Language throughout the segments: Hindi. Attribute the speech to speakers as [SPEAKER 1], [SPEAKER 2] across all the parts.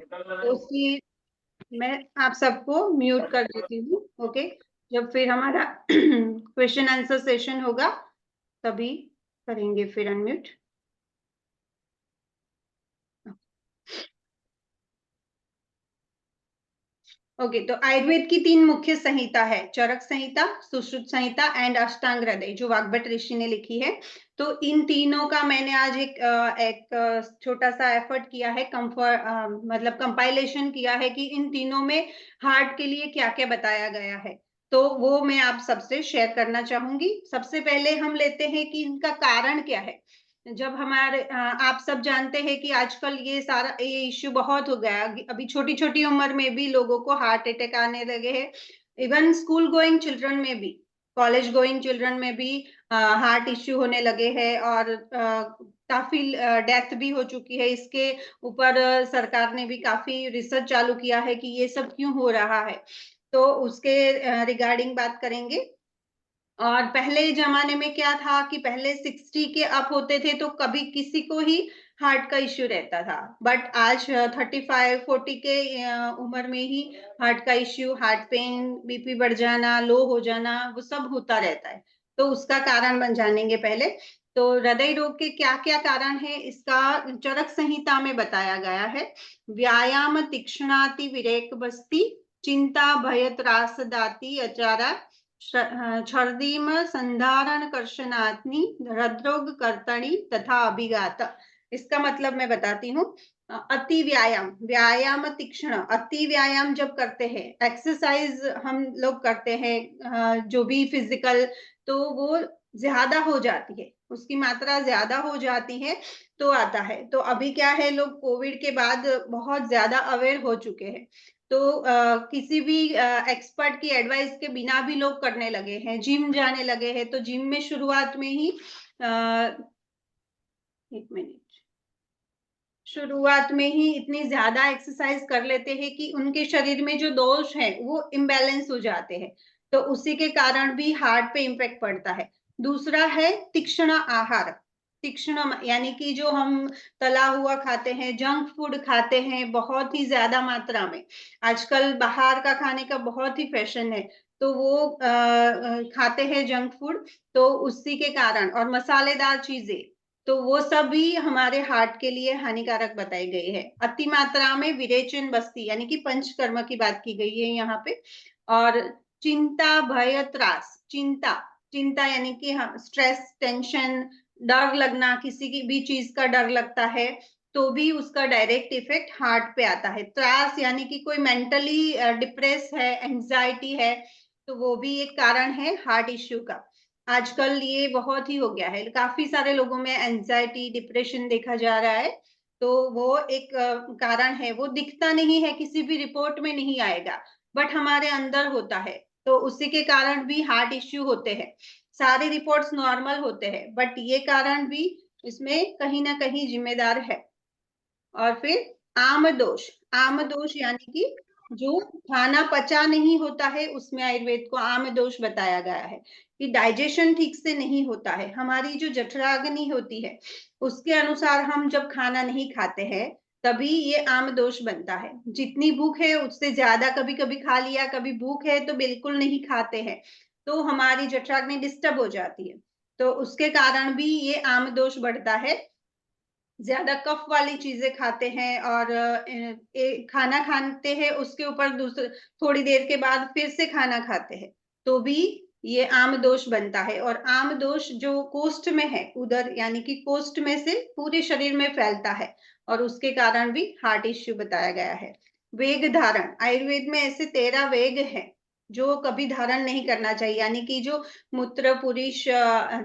[SPEAKER 1] तो उसकी मैं आप सबको म्यूट कर देती हूँ। ओके, जब फिर हमारा क्वेश्चन आंसर सेशन होगा तभी करेंगे फिर अनम्यूट। ओके, तो आयुर्वेद की तीन मुख्य संहिता है, चरक संहिता, सुश्रुत संहिता एंड अष्टांग हृदय, जो वाग्भट ऋषि ने लिखी है। तो इन तीनों का मैंने आज एक छोटा सा एफर्ट किया है, मतलब कंपाइलेशन किया है कि इन तीनों में हार्ट के लिए क्या क्या बताया गया है। तो वो मैं आप सबसे शेयर करना चाहूंगी। सबसे पहले हम लेते हैं कि इनका कारण क्या है। जब हमारे आप सब जानते हैं कि आजकल ये इश्यू बहुत हो गया है। अभी छोटी छोटी उम्र में भी लोगों को हार्ट अटैक आने लगे हैं। इवन स्कूल गोइंग चिल्ड्रन में भी, कॉलेज गोइंग चिल्ड्रन में भी हार्ट इश्यू होने लगे हैं, और काफी डेथ भी हो चुकी है। इसके ऊपर सरकार ने भी काफी रिसर्च चालू किया है कि ये सब क्यों हो रहा है। तो उसके रिगार्डिंग बात करेंगे। और पहले जमाने में क्या था कि पहले 60 के अप होते थे तो कभी किसी को ही हार्ट का इश्यू रहता था। बट आज 35-40 के उम्र में ही हार्ट का इश्यू, हार्ट पेन, बीपी बढ़ जाना, लो हो जाना, वो सब होता रहता है। तो उसका कारण बन जानेंगे पहले। तो हृदय रोग के क्या क्या कारण है, इसका चरक संहिता में बताया गया है। व्यायाम तीक्ष्णाति विरेक बस्ती, चिंता भय त्रास दाती अचारा, छर्दीम संधारण कर्षणाग्नि, हृदरोग कर्तणी तथा अभिघात। इसका मतलब मैं बताती हूँ। अति व्यायाम, व्यायाम तीक्ष्ण, अति व्यायाम जब करते हैं, एक्सरसाइज हम लोग करते हैं, जो भी फिजिकल, तो वो ज्यादा हो जाती है, उसकी मात्रा ज्यादा हो जाती है तो आता है। तो अभी क्या है, लोग कोविड के बाद बहुत ज्यादा अवेयर हो चुके हैं। तो किसी भी एक्सपर्ट की एडवाइस के बिना भी लोग करने लगे हैं, जिम जाने लगे हैं। तो जिम में शुरुआत में ही एक मिनट, शुरुआत में ही इतनी ज्यादा एक्सरसाइज कर लेते हैं कि उनके शरीर में जो दोष है वो इम्बैलेंस हो जाते हैं। तो उसी के कारण भी हार्ट पे इम्पैक्ट पड़ता है। दूसरा है तीक्ष्ण आहार। तीक्ष्ण यानी कि जो हम तला हुआ खाते हैं, जंक फूड खाते हैं बहुत ही ज्यादा मात्रा में। आजकल बाहर का खाने का बहुत ही फैशन है। तो वो खाते हैं जंक फूड। तो उसी के कारण, और मसालेदार चीजें, तो वो सब भी हमारे हार्ट के लिए हानिकारक बताई गई है। अति मात्रा में विरेचन बस्ती, यानी कि पंचकर्म की बात की गई है यहाँ पे। और चिंता भय त्रास, चिंता, चिंता यानी कि हाँ, स्ट्रेस, टेंशन, डर लगना, किसी की भी चीज का डर लगता है तो भी उसका डायरेक्ट इफेक्ट हार्ट पे आता है। त्रास यानी कि कोई मेंटली डिप्रेस है, एंजाइटी है, तो वो भी एक कारण है हार्ट इश्यू का। आजकल ये बहुत ही हो गया है, काफी सारे लोगों में एंजाइटी, डिप्रेशन देखा जा रहा है। तो वो एक कारण है, वो दिखता नहीं है, किसी भी रिपोर्ट में नहीं आएगा, बट हमारे अंदर होता है। तो उसी के कारण भी हार्ट इश्यू होते हैं। सारे रिपोर्ट्स नॉर्मल होते हैं, बट ये कारण भी इसमें कहीं ना कहीं जिम्मेदार है। और फिर आम दोष, आम दोष यानी कि जो खाना पचा नहीं होता है, उसमें आयुर्वेद को आम दोष बताया गया है कि डाइजेशन ठीक से नहीं होता है। हमारी जो जठराग्नि होती है उसके अनुसार हम जब खाना नहीं खाते हैं तभी ये आम दोष बनता है। जितनी भूख है उससे ज्यादा कभी कभी खा लिया, कभी भूख है तो बिल्कुल नहीं खाते हैं, तो हमारी जठराग्नि डिस्टर्ब हो जाती है। तो उसके कारण भी ये आम दोष बढ़ता है। ज्यादा कफ वाली चीजें खाते हैं, और खाना खाते हैं उसके ऊपर दूसरे थोड़ी देर के बाद फिर से खाना खाते हैं, तो भी ये आम दोष बनता है। और आम दोष जो कोष्ठ में है, उदर यानी कि कोष्ठ में से पूरे शरीर में फैलता है, और उसके कारण भी हार्ट इश्यू बताया गया है। वेग धारण, आयुर्वेद में ऐसे 13 वेग हैं जो कभी धारण नहीं करना चाहिए, यानी कि जो मूत्र पुरुष,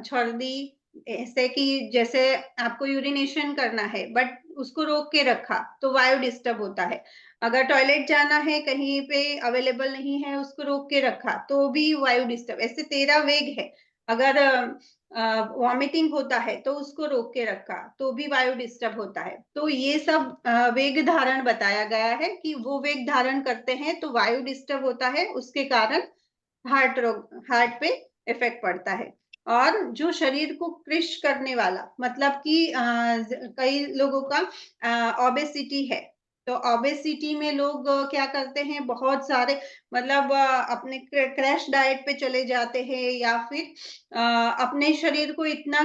[SPEAKER 1] छर्दी, ऐसे कि जैसे आपको यूरिनेशन करना है बट उसको रोक के रखा तो वायु डिस्टर्ब होता है। अगर टॉयलेट जाना है, कहीं पे अवेलेबल नहीं है, उसको रोक के रखा तो भी वायु डिस्टर्ब। ऐसे 13 वेग है। अगर वॉमिटिंग होता है तो उसको रोक के रखा तो भी वायु डिस्टर्ब होता है। तो ये सब वेग धारण बताया गया है कि वो वेग धारण करते हैं तो वायु डिस्टर्ब होता है, उसके कारण हार्ट रोग, हार्ट पे इफेक्ट पड़ता है। और जो शरीर को कृश करने वाला, मतलब कि कई लोगों का ओबेसिटी है, तो ओबेसिटी में लोग क्या करते हैं, बहुत सारे मतलब अपने क्रैश डाइट पे चले जाते हैं, या फिर अपने शरीर को इतना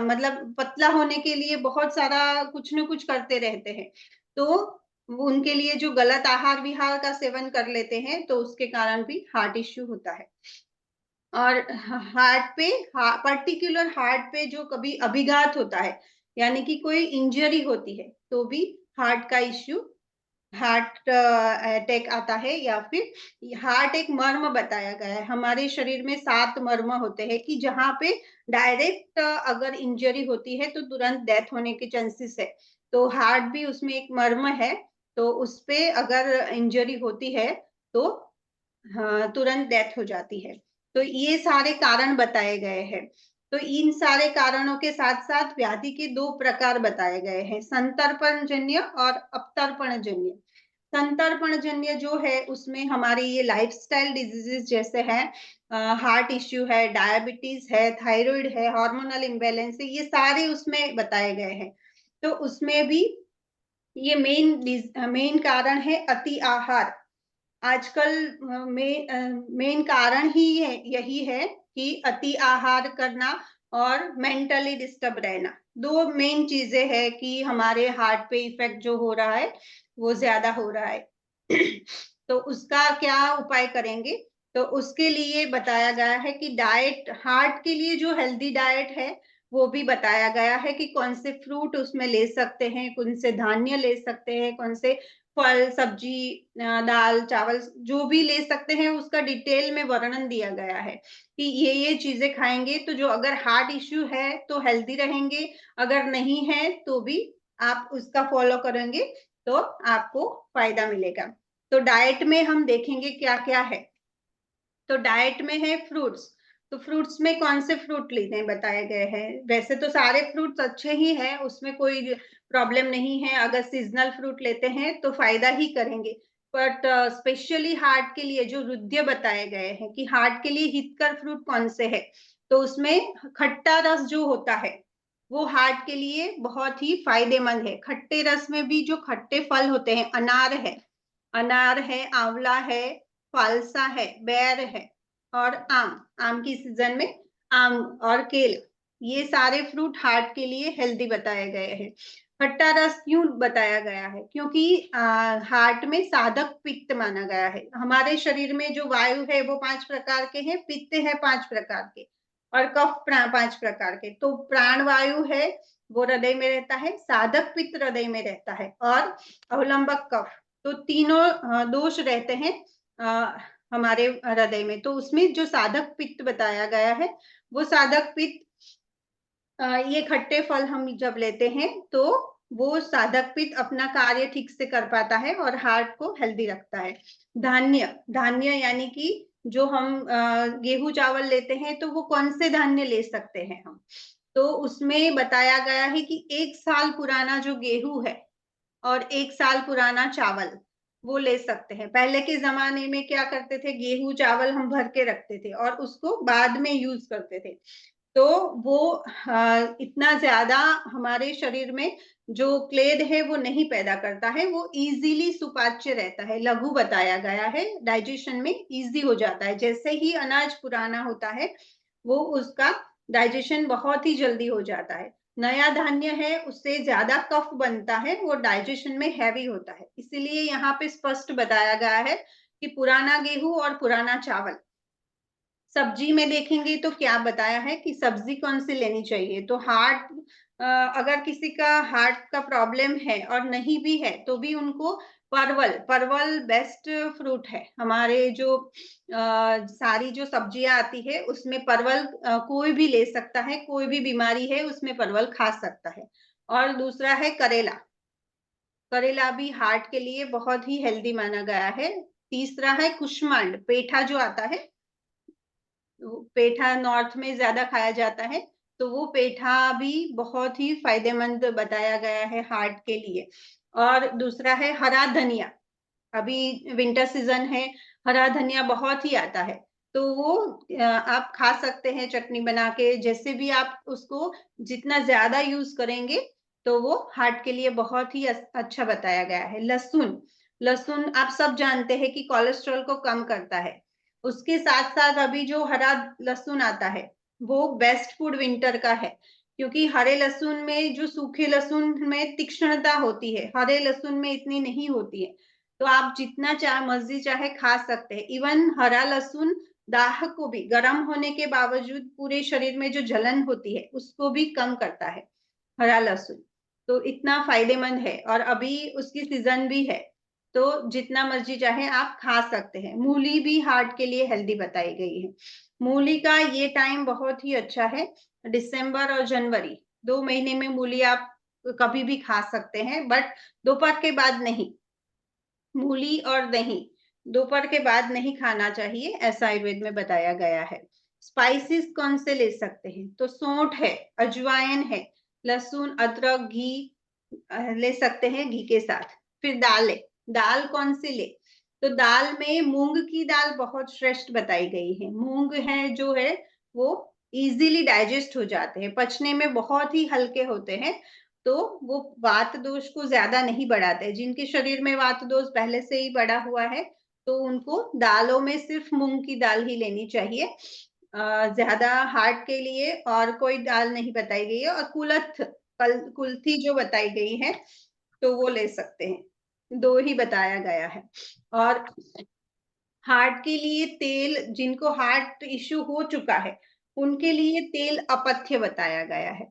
[SPEAKER 1] मतलब पतला होने के लिए बहुत सारा कुछ न कुछ करते रहते हैं। तो वो उनके लिए जो गलत आहार विहार का सेवन कर लेते हैं, तो उसके कारण भी हार्ट इश्यू होता है। और हार्ट पे पर्टिकुलर हार्ट पे जो कभी अभिघात होता है, यानी कि कोई इंजरी होती है, तो भी हार्ट का इश्यू, हार्ट अटैक आता है। या फिर हार्ट एक मर्म बताया गया है, हमारे शरीर में 7 मर्म होते हैं कि जहाँ पे डायरेक्ट अगर इंजरी होती है तो तुरंत डेथ होने के चांसेस है। तो हार्ट भी उसमें एक मर्म है, तो उस पे अगर इंजरी होती है तो हाँ, तुरंत डेथ हो जाती है। तो ये सारे कारण बताए गए हैं। तो इन सारे कारणों के साथ-साथ व्याधि के 2 प्रकार बताए गए हैं, संतर्पणजन्य और अपतर्पणजन्य। संतर्पणजन्य जो है उसमें हमारे ये लाइफस्टाइल डिजीजेस जैसे हैं, हार्ट इश्यू है, डायबिटीज है, थायराइड है, हार्मोनल इम्बैलेंस है, ये सारे उसमें बताए गए हैं। तो उसमें भी ये मेन कारण है अति आहार। आजकल मेन कारण ही है यही है कि अति आहार करना और मेंटली डिस्टर्ब रहना। 2 मेन चीजें हैं कि हमारे हार्ट पे इफेक्ट जो हो रहा है वो ज्यादा हो रहा है। तो उसका क्या उपाय करेंगे? तो उसके लिए बताया गया है कि डाइट, हार्ट के लिए जो हेल्दी डाइट है वो भी बताया गया है कि कौन से फ्रूट उसमें ले सकते हैं, कौन से धान्य ले सकते हैं, कौन से फल, सब्जी, दाल, चावल जो भी ले सकते हैं, उसका डिटेल में वर्णन दिया गया है कि ये चीजें खाएंगे तो जो अगर हार्ट इश्यू है तो हेल्दी रहेंगे, अगर नहीं है तो भी आप उसका फॉलो करेंगे तो आपको फायदा मिलेगा। तो डाइट में हम देखेंगे क्या क्या है। तो डाइट में है फ्रूट्स। तो फ्रूट्स में कौन से फ्रूट लेने बताए गए हैं? वैसे तो सारे फ्रूट्स अच्छे ही हैं, उसमें कोई प्रॉब्लम नहीं है, अगर सीजनल फ्रूट लेते हैं तो फायदा ही करेंगे। बट स्पेशली हार्ट के लिए जो रुद्य बताए गए हैं कि हार्ट के लिए हितकर फ्रूट कौन से है, तो उसमें खट्टा रस जो होता है वो हार्ट के लिए बहुत ही फायदेमंद है। खट्टे रस में भी जो खट्टे फल होते हैं, अनार है, आंवला है, फालसा है, बेर है और आम की सीजन में आम और केला, ये सारे फ्रूट हार्ट के लिए हेल्दी बताए गए हैं। खट्टा रस क्यों बताया गया है? क्योंकि हार्ट में साधक पित्त माना गया है। हमारे शरीर में जो वायु है वो 5 प्रकार के हैं, पित्त है 5 प्रकार के और कफ 5 प्रकार के। तो प्राण वायु है वो हृदय में रहता है, साधक पित्त हृदय में रहता है और अवलंबक कफ, तो तीनों दोष रहते हैं हमारे हृदय में। तो उसमें जो साधक पित्त बताया गया है, वो साधक पित्त, ये खट्टे फल हम जब लेते हैं तो वो साधक पित्त अपना कार्य ठीक से कर पाता है और हार्ट को हेल्दी रखता है। धान्य, धान्य यानी कि जो हम गेहूं चावल लेते हैं तो वो कौन से धान्य ले सकते हैं हम? तो उसमें बताया गया है कि 1 साल पुराना जो गेहूं है और 1 साल पुराना चावल, वो ले सकते हैं। पहले के ज़माने में क्या करते थे, गेहूँ चावल हम भर के रखते थे और उसको बाद में यूज़ करते थे। तो वो इतना ज़्यादा हमारे शरीर में जो क्लेद है वो नहीं पैदा करता है, वो ईज़िली सुपाच्य रहता है, लघु बताया गया है, डाइजेशन में ईज़ी हो जाता है। जैसे ही अनाज पुराना होता है, वो उसका डाइजेशन बहुत ही जल्दी हो जाता है। नया धान्य है उससे ज्यादा कफ बनता है, वो डाइजेशन में हैवी होता है। इसीलिए यहाँ पे स्पष्ट बताया गया है कि पुराना गेहूं और पुराना चावल। सब्जी में देखेंगे तो क्या बताया है कि सब्जी कौन सी लेनी चाहिए। तो अगर किसी का हार्ट का प्रॉब्लम है और नहीं भी है तो भी उनको परवल, परवल बेस्ट फ्रूट है। हमारे जो सारी जो सब्जियां आती है उसमें परवल कोई भी ले सकता है, कोई भी बीमारी है उसमें परवल खा सकता है। और दूसरा है करेला, करेला भी हार्ट के लिए बहुत ही हेल्दी माना गया है। तीसरा है कुष्मांड, पेठा जो आता है, पेठा नॉर्थ में ज्यादा खाया जाता है, तो वो पेठा भी बहुत ही फायदेमंद बताया गया है हार्ट के लिए। और दूसरा है हरा धनिया, अभी विंटर सीजन है, हरा धनिया बहुत ही आता है, तो वो आप खा सकते हैं चटनी बना के। जैसे भी आप उसको जितना ज्यादा यूज करेंगे तो वो हार्ट के लिए बहुत ही अच्छा बताया गया है। लहसुन, लहसुन आप सब जानते हैं कि कोलेस्ट्रॉल को कम करता है। उसके साथ-साथ अभी जो हरा लहसुन आता है, वो बेस्ट फूड विंटर का है, क्योंकि हरे लहसुन में जो सूखे लहसुन में तीक्ष्णता होती है, हरे लहसुन में इतनी नहीं होती है। तो आप जितना मर्ज़ी चाहे खा सकते हैं। इवन हरा लहसुन दाह को भी, गर्म होने के बावजूद पूरे शरीर में जो जलन होती है, उसको भी कम करता है, हरा लहसुन। तो इतना फ़ायदेमंद है और अभी उसकी सीज़न भी है, तो जितना मर्ज़ी चाहे आप खा सकते हैं। मूली भी हार्ट के लिए हेल्दी बताई गई है। मूली का ये टाइम बहुत ही अच्छा है, दिसंबर और जनवरी, 2 महीने में मूली आप कभी भी खा सकते हैं, बट दोपहर के बाद नहीं। मूली और दही दोपहर के बाद नहीं खाना चाहिए, ऐसा आयुर्वेद में बताया गया है। स्पाइसेस कौन से ले सकते हैं? तो सौंठ है, अजवाइन है, लहसुन, अदरक, घी ले सकते हैं घी के साथ। फिर दालें, दाल कौन सी ले? तो दाल में मूँग की दाल बहुत श्रेष्ठ बताई गई है। मूँग है जो है वो इज़िली डाइजेस्ट हो जाते हैं, पचने में बहुत ही हल्के होते हैं, तो वो वात दोष को ज़्यादा नहीं बढ़ाते। जिनके शरीर में वात दोष पहले से ही बढ़ा हुआ है, तो उनको दालों में सिर्फ़ मूँग की दाल ही लेनी चाहिए। ज़्यादा हार्ट के लिए और कोई दाल नहीं बताई गई है और कुल्थी जो बताई गई है, तो वो ले सकते हैं। 2 ही बताया गया है और हार्ट के लिए तेल जिनको हार्ट इश्यू हो चुका है, उनके लिए तेल अपथ्य बताया गया है।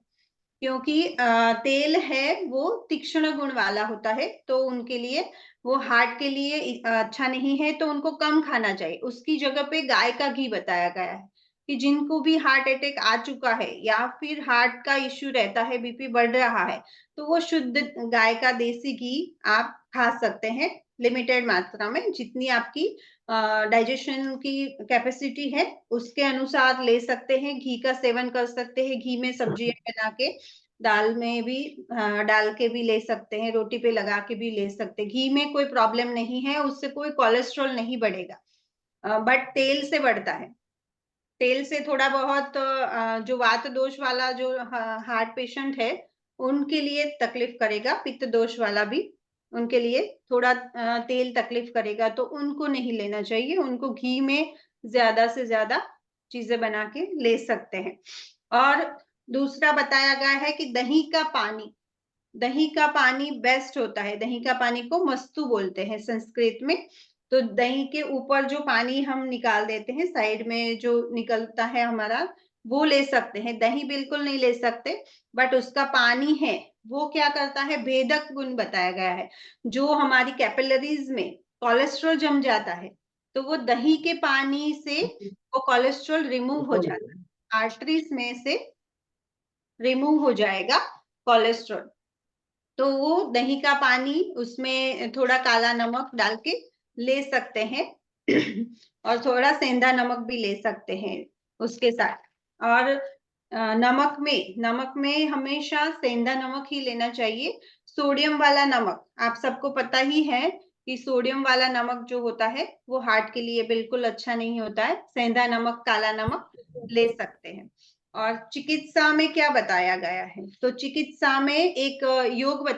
[SPEAKER 1] क्योंकि तेल है वो तीक्ष्ण गुण वाला होता है, तो उनके लिए वो हार्ट के लिए अच्छा नहीं है, तो उनको कम खाना चाहिए। उसकी जगह पे गाय का घी बताया गया है, कि जिनको भी हार्ट अटैक आ चुका है या फिर हार्ट का इश्यू रहता है, बीपी बढ़ रहा है, तो वो शुद्ध गाय का देसी घी आप खा सकते हैं, लिमिटेड मात्रा में, जितनी आपकी डाइजेशन की कैपेसिटी है, उसके अनुसार ले सकते हैं, घी का सेवन कर सकते हैं, घी में सब्जियाँ बना के दाल में भी डाल के भी ले सकते हैं, रोटी पे लगा के भी ले सकते हैं। घी में कोई प्रॉब्लम नहीं है, उससे कोई कोलेस्ट्रॉल नहीं बढ़ेगा। बट तेल से बढ़ता है। तेल से थोड़ा बहुत जो वात दोष वाला जो हार्ट पेशेंट है, उनके लिए तकलीफ करेगा, पित्त दोष वाला भी, उनके लिए थोड़ा तेल तकलीफ करेगा, तो उनको नहीं लेना चाहिए। उनको घी में ज़्यादा से ज़्यादा चीज़ें बना के ले सकते हैं। और दूसरा बताया गया है कि दही का पानी बेस्ट होता है। दही का पानी को मस्तु बोलते हैं संस्कृत में। तो दही के ऊपर जो पानी हम निकाल देते हैं, साइड में जो निकलता है हमारा, वो ले सकते हैं। दही बिल्कुल नहीं ले सकते, बट उसका पानी है, वो क्या करता है, भेदक गुण बताया गया है। जो हमारी कैपिलरीज़ में कोलेस्ट्रॉल जम जाता है, तो वो दही के पानी से वो कोलेस्ट्रॉल रिमूव हो जाता है। आर्टरीज़ में से रिमूव हो जाएगा कोलेस्ट्रॉल। तो वो दही का पानी उसमें थोड़ा काला नमक डाल के ले सकते हैं और थोड़ा सेंधा नमक भी ले सकते हैं उसके साथ। और नमक में हमेशा सेंधा नमक ही लेना चाहिए। सोडियम वाला नमक आप सबको पता ही है कि सोडियम वाला नमक जो होता है वो हार्ट के लिए बिल्कुल अच्छा नहीं होता है। सेंधा नमक, काला नमक ले सकते हैं। और चिकित्सा में क्या बताया गया है? तो चिकित्सा में एक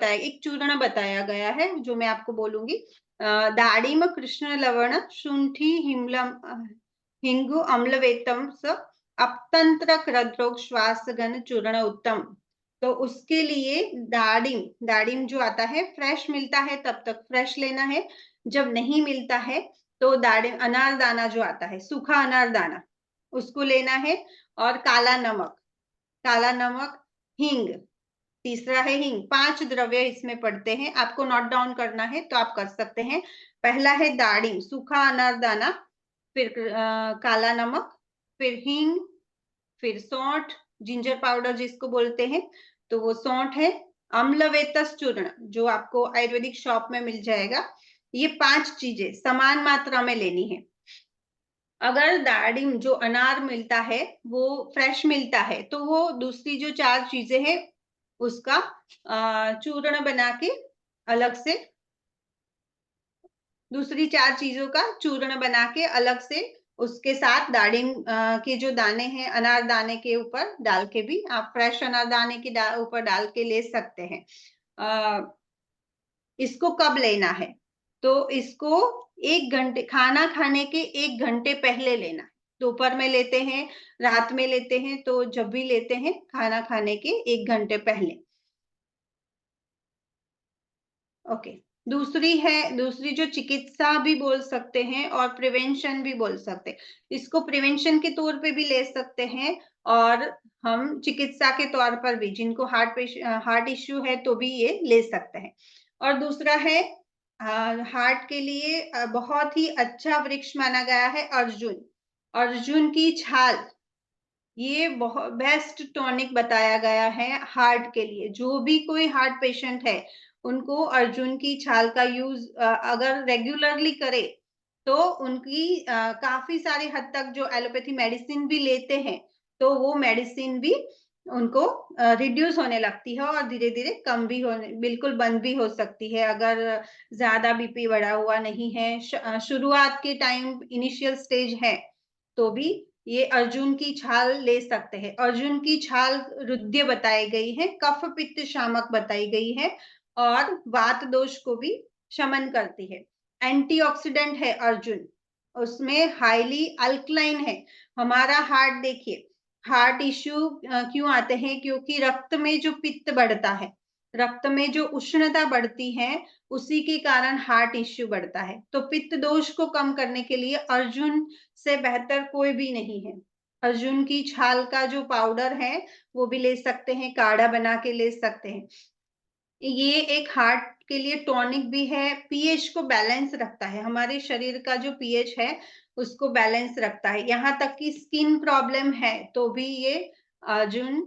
[SPEAKER 1] एक चूर्ण बताया गया है, जो मैं आपको बोलूँगी। दाडिम कृष्ण लवण शुंठी हिंगु अम्लवेतम स अपतंत्र कृद्रोग श्वासगन चूर्ण उत्तम। तो उसके लिए दाडिम जो आता है, फ्रेश मिलता है तब तक फ्रेश लेना है। जब नहीं मिलता है, तो दाडिम अनारदाना जो आता है, सूखा अनारदाना, उसको लेना है। और काला नमक, हींग, तीसरा है हींग। 5 द्रव्य इसमें पड़ते हैं, आपको नोट डाउन करना है तो आप कर सकते हैं। पहला है दाड़िम, सूखा अनारदाना, फिर काला नमक, फिर हींग, फिर सौंठ, जिंजर पाउडर जिसको बोलते हैं, तो वो सौंठ है। अम्लवेतस चूर्ण, जो आपको आयुर्वेदिक शॉप में मिल जाएगा। ये 5 चीजें समान मात्रा में लेनी है। अगर दाडिम जो अनार मिलता है, वो फ्रेश मिलता है, तो वो दूसरी जो 4 चीज़ें हैं, उसका चूर्ण बना के अलग से दूसरी 4 चीज़ों का चूर्ण बना के अलग से उसके साथ दाडिम के जो दाने हैं अनार दाने के ऊपर डाल के भी आप फ्रेश अनार दाने के ऊपर डाल के ले सकते हैं। इसको कब लेना है? तो इसको 1 घंटे खाना खाने के 1 घंटे पहले लेना है। दोपहर में लेते हैं, रात में लेते हैं, तो जब भी लेते हैं खाना खाने के 1 घंटे पहले। ओके। दूसरी जो चिकित्सा भी बोल सकते हैं और प्रिवेंशन भी बोल सकते हैं। इसको प्रिवेंशन के तौर पे भी ले सकते हैं और हम चिकित्सा के तौर पर भी जिनको हार्ट इश्यू है तो भी ये ले सकते हैं। और दूसरा है हार्ट के लिए बहुत ही अच्छा वृक्ष माना गया है अर्जुन। अर्जुन की छाल ये बहुत बेस्ट टॉनिक बताया गया है हार्ट के लिए। जो भी कोई हार्ट पेशेंट है उनको अर्जुन की छाल का यूज अगर रेगुलरली करे तो उनकी काफी सारे हद तक जो एलोपैथी मेडिसिन भी लेते हैं तो वो मेडिसिन भी उनको रिड्यूस होने लगती है और धीरे धीरे कम भी होने बिल्कुल बंद भी हो सकती है अगर ज्यादा बीपी बढ़ा हुआ नहीं है। शुरुआत के टाइम इनिशियल स्टेज है तो भी ये अर्जुन की छाल ले सकते हैं। अर्जुन की छाल रुद्य बताई गई है, कफ पित्त शामक बताई गई है और वात दोष को भी शमन करती है। एंटीऑक्सीडेंट है अर्जुन, उसमें हाईली अल्कलाइन है। हमारा हार्ट देखिए, हार्ट इश्यू क्यों आते हैं? क्योंकि रक्त में जो पित्त बढ़ता है, रक्त में जो उष्णता बढ़ती है उसी के कारण हार्ट इश्यू बढ़ता है। तो पित्त दोष को कम करने के लिए अर्जुन से बेहतर कोई भी नहीं है। अर्जुन की छाल का जो पाउडर है वो भी ले सकते हैं, काढ़ा बना के ले सकते हैं। ये एक हार्ट के लिए टॉनिक भी है, पीएच को बैलेंस रखता है। हमारे शरीर का जो पीएच है उसको बैलेंस रखता है। यहाँ तक कि स्किन प्रॉब्लम है तो भी ये अर्जुन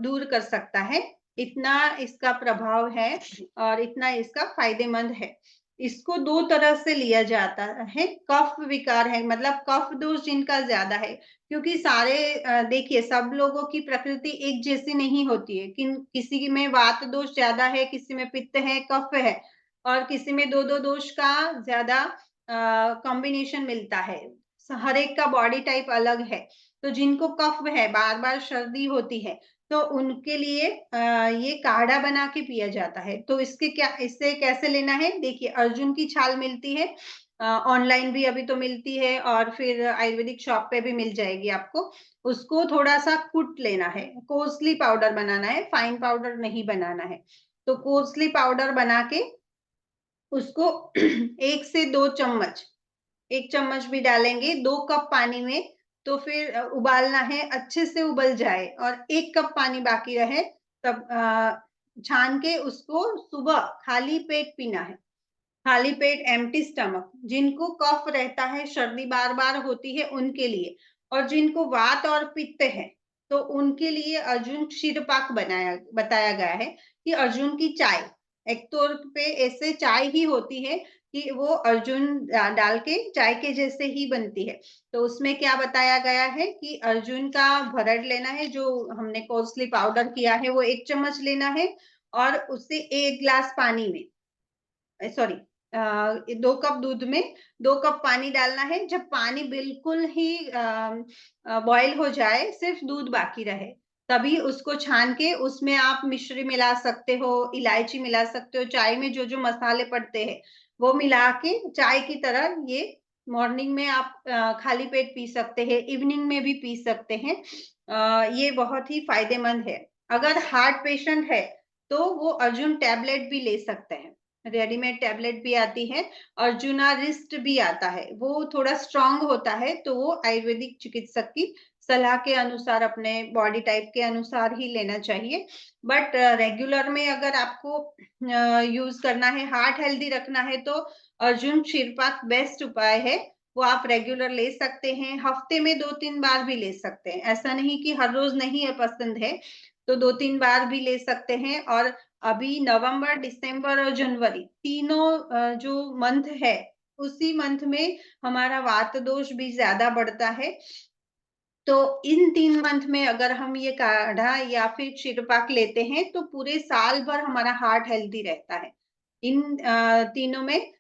[SPEAKER 1] दूर कर सकता है। इतना इसका प्रभाव है और इतना इसका फायदेमंद है। इसको 2 तरह से लिया जाता है। कफ विकार है मतलब कफ दोष जिनका ज्यादा है, क्योंकि सारे देखिए सब लोगों की प्रकृति एक जैसी नहीं होती है। किसी में वात दोष ज्यादा है, किसी में पित्त है, कफ है और किसी में दो दोष का ज्यादा कॉम्बिनेशन मिलता है। हर एक का बॉडी टाइप अलग है। तो जिनको कफ है, बार बार सर्दी होती है, तो उनके लिए ये काढ़ा बना के पिया जाता है। तो इससे कैसे लेना है? देखिए अर्जुन की छाल मिलती है, ऑनलाइन भी अभी तो मिलती है और फिर आयुर्वेदिक शॉप पे भी मिल जाएगी आपको। उसको थोड़ा सा कूट लेना है, कोसली पाउडर बनाना है, फाइन पाउडर नहीं बनाना है। तो कोसली पाउडर बना के उसको 1 से 2 चम्मच, 1 चम्मच भी डालेंगे 2 कप पानी में, तो फिर उबालना है, अच्छे से उबल जाए और 1 कप पानी बाकी रहे तब छान के उसको सुबह खाली पेट पीना है। खाली पेट एम्प्टी स्टमक। जिनको कफ रहता है, सर्दी बार-बार होती है उनके लिए, और जिनको वात और पित्त है तो उनके लिए अर्जुन क्षीरपाक बताया गया है कि अर्जुन की चाय, एक तौर पे ऐसे चाय ही होती है कि वो अर्जुन डाल के चाय के जैसे ही बनती है। तो उसमें क्या बताया गया है कि अर्जुन का भरड़ लेना है, जो हमने कोसली पाउडर किया है वो 1 चम्मच लेना है और उसे 1 ग्लास पानी में सॉरी 2 कप दूध में 2 कप पानी डालना है। जब पानी बिल्कुल ही बॉयल हो जाए, सिर्फ दूध बाकी रहे, तभी उसको छान के उसमें आप मिश्री मिला सकते हो, इलायची मिला सकते हो, चाय में जो जो मसाले पड़ते हैं वो मिला के चाय की तरह ये मॉर्निंग में आप खाली पेट पी सकते हैं, इवनिंग में भी पी सकते हैं। ये बहुत ही फायदेमंद है। अगर हार्ट पेशेंट है तो वो अर्जुन टैबलेट भी ले सकते हैं। रेडीमेड टैबलेट भी आती है, अर्जुना रिस्ट भी आता है। वो थोड़ा स्ट्रांग होता है तो वो आयुर्वेदिक चिकित्सक की सलाह के अनुसार अपने बॉडी टाइप के अनुसार ही लेना चाहिए। बट रेगुलर में अगर आपको यूज करना है, हार्ट हेल्दी रखना है, तो अर्जुन क्षीरपाक बेस्ट उपाय है। वो आप रेगुलर ले सकते हैं, हफ्ते में 2-3 बार भी ले सकते हैं। ऐसा नहीं कि हर रोज नहीं है पसंद है तो 2-3 बार भी ले सकते हैं। और अभी नवंबर, दिसंबर और जनवरी तीनों जो मंथ है, उसी मंथ में हमारा वात दोष भी ज्यादा बढ़ता है। तो इन 3 मंथ में अगर हम ये काढ़ा या फिर क्षीरपाक लेते हैं तो पूरे साल भर हमारा हार्ट हेल्दी रहता है। इन तीनों में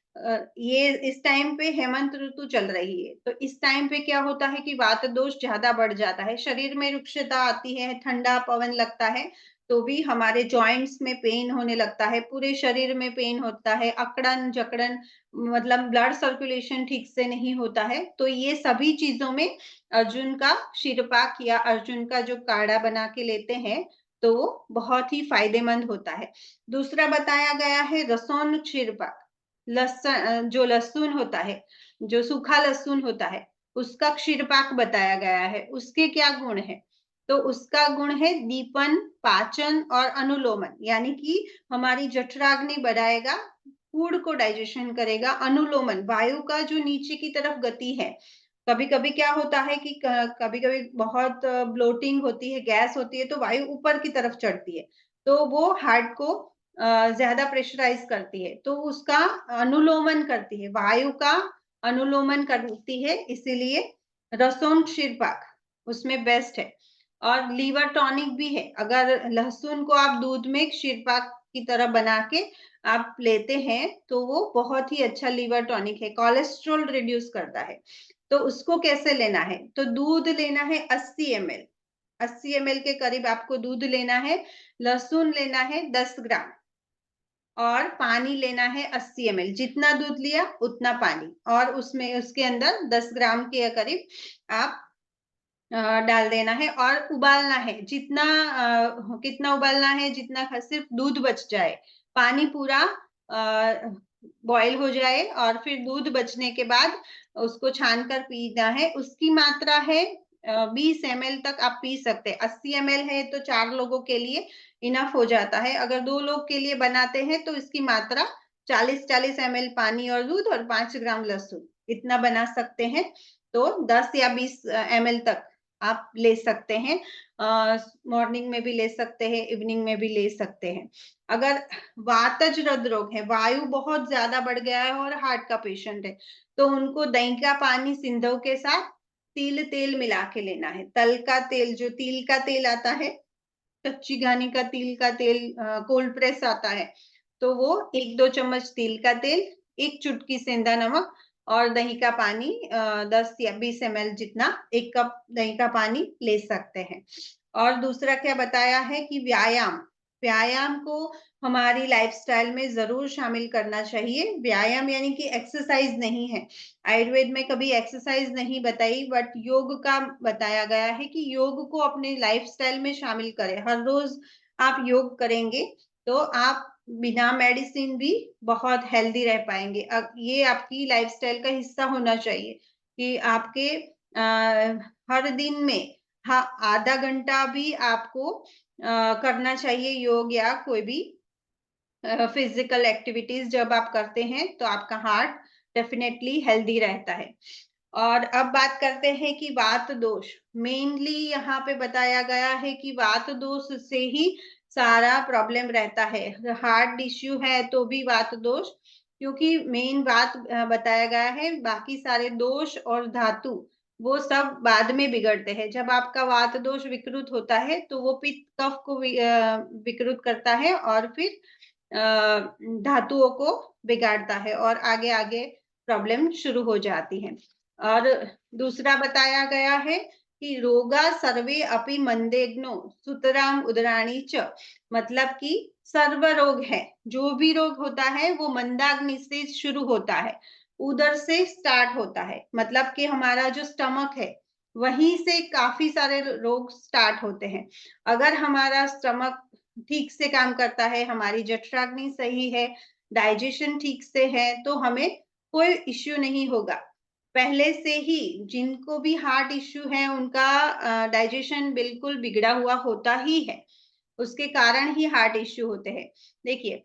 [SPEAKER 1] ये इस टाइम पे हेमंत ऋतु चल रही है, तो इस टाइम पे क्या होता है कि वात दोष ज्यादा बढ़ जाता है, शरीर में रुक्षता आती है, ठंडा पवन लगता है, तो भी हमारे जॉइंट्स में पेन होने लगता है, पूरे शरीर में पेन होता है, अकड़न जकड़न, मतलब ब्लड सर्कुलेशन ठीक से नहीं होता है। तो ये सभी चीजों में अर्जुन का क्षीरपाक या अर्जुन का जो काढ़ा बना के लेते हैं, तो वो बहुत ही फायदेमंद होता है। दूसरा बताया गया है रसोन क्षीरपाक। लहसुन, जो लहसुन होता है, जो सूखा लहसुन होता है, उसका क्षीरपाक बताया गया है। उसके क्या गुण है? तो उसका गुण है दीपन, पाचन और अनुलोमन, यानी कि हमारी जठराग्नि बढ़ाएगा, फूड को डाइजेशन करेगा। अनुलोमन, वायु का जो नीचे की तरफ गति है, कभी कभी क्या होता है कि कभी कभी बहुत ब्लोटिंग होती है, गैस होती है, तो वायु ऊपर की तरफ चढ़ती है, तो वो हार्ट को ज्यादा प्रेशराइज करती है, तो उसका अनुलोमन करती है, वायु का अनुलोमन करती है, इसीलिए रसोन क्षीरपाक उसमें बेस्ट है। और लीवर टॉनिक भी है, अगर लहसुन को आप दूध में क्षीरपाक की तरह बना के आप लेते हैं, तो वो बहुत ही अच्छा लीवर टॉनिक है, कोलेस्ट्रॉल रिड्यूस करता है। तो उसको कैसे लेना है? तो दूध लेना है 80 ml, 80 ml के करीब आपको दूध लेना है, लहसुन लेना है 10 ग्राम, और पानी लेना है 80 ml, जितना दूध लिया उतना पानी, और उसमें उसके अंदर 10 ग्राम के करीब आप डाल देना है, और उबालना है, जितना कितना उबालना है, जितना सिर्फ दूध बच जाए, पानी पूरा बॉईल हो जाए, और फिर दूध बचने के बाद उसको छान कर पीना है। उसकी मात्रा है 20 ml तक आप पी सकते हैं। 80 ml है तो 4 लोगों के लिए इनफ हो जाता है। अगर 2 लोग के लिए बनाते हैं तो इसकी मात्रा 40-40 ml पानी और दूध और 5 ग्राम लहसुन, इतना बना सकते हैं। तो 10 या 20 ml तक आप ले सकते हैं, मॉर्निंग में भी ले सकते हैं, इवनिंग में भी ले सकते हैं। अगर वातज हृद रोग है, वायु बहुत ज्यादा बढ़ गया है और हार्ट का पेशेंट है, तो उनको दही का पानी सिंधव के साथ तिल तेल मिला के लेना है। तल का तेल, जो तिल का तेल आता है, कच्ची घानी का तिल का तेल, कोल्ड प्रेस आता है, तो वो 1-2 चम्मच तिल का तेल, एक चुटकी सेंधा नमक और दही का पानी, 10 या 20 ml जितना, 1 कप दही का पानी ले सकते हैं। और दूसरा क्या बताया है कि व्यायाम, व्यायाम को हमारी लाइफस्टाइल में जरूर शामिल करना चाहिए। व्यायाम यानी कि एक्सरसाइज नहीं है, आयुर्वेद में कभी एक्सरसाइज नहीं बताई, बट योग का बताया गया है कि योग को अपने लाइफस्टाइल में शामिल करें। हर रोज आप योग करेंगे तो आप बिना मेडिसिन भी बहुत हेल्दी रह पाएंगे। अब ये आपकी लाइफस्टाइल का हिस्सा होना चाहिए कि आपके हर दिन में, हाँ, आधा घंटा भी आपको करना चाहिए योग या कोई भी फिजिकल एक्टिविटीज। जब आप करते हैं तो आपका हार्ट डेफिनेटली हेल्दी रहता है। और अब बात करते हैं कि वात दोष, मेनली यहाँ पे बताया गया है कि वात दोष से ही सारा प्रॉब्लम रहता है। हार्ट इश्यू है तो भी वात दोष, क्योंकि मेन बात बताया गया है, बाकी सारे दोष और धातु वो सब बाद में बिगड़ते हैं। जब आपका वात दोष विकृत होता है तो वो पित्त कफ को विकृत करता है, और फिर धातुओं को बिगाड़ता है, और आगे आगे प्रॉब्लम शुरू हो जाती है। और दूसरा बताया गया है कि रोगा सर्वे अपि मंदेग्नो सुतराम उदराणी च, मतलब कि सर्व रोग है, जो भी रोग होता है वो मंदाग्नि से शुरू होता है, उदर से स्टार्ट होता है, मतलब कि हमारा जो स्टमक है वहीं से काफी सारे रोग स्टार्ट होते हैं। अगर हमारा स्टमक ठीक से काम करता है, हमारी जठराग्नि सही है, डाइजेशन ठीक से है, तो हमें कोई इश्यू नहीं होगा। पहले से ही जिनको भी हार्ट इश्यू है उनका डाइजेशन बिल्कुल बिगड़ा हुआ होता ही है, उसके कारण ही हार्ट इश्यू होते हैं। देखिए,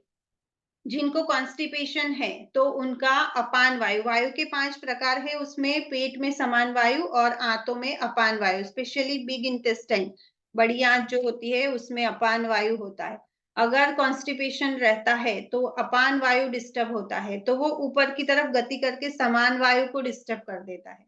[SPEAKER 1] जिनको कॉन्स्टिपेशन है तो उनका अपान वायु, वायु के 5 प्रकार है, उसमें पेट में समान वायु और आंतों में अपान वायु, स्पेशली बिग इंटेस्टाइन, बड़ी आंत जो होती है उसमें अपान वायु होता है। अगर कॉन्स्टिपेशन रहता है तो अपान वायु डिस्टर्ब होता है, तो वो ऊपर की तरफ गति करके समान वायु को डिस्टर्ब कर देता है,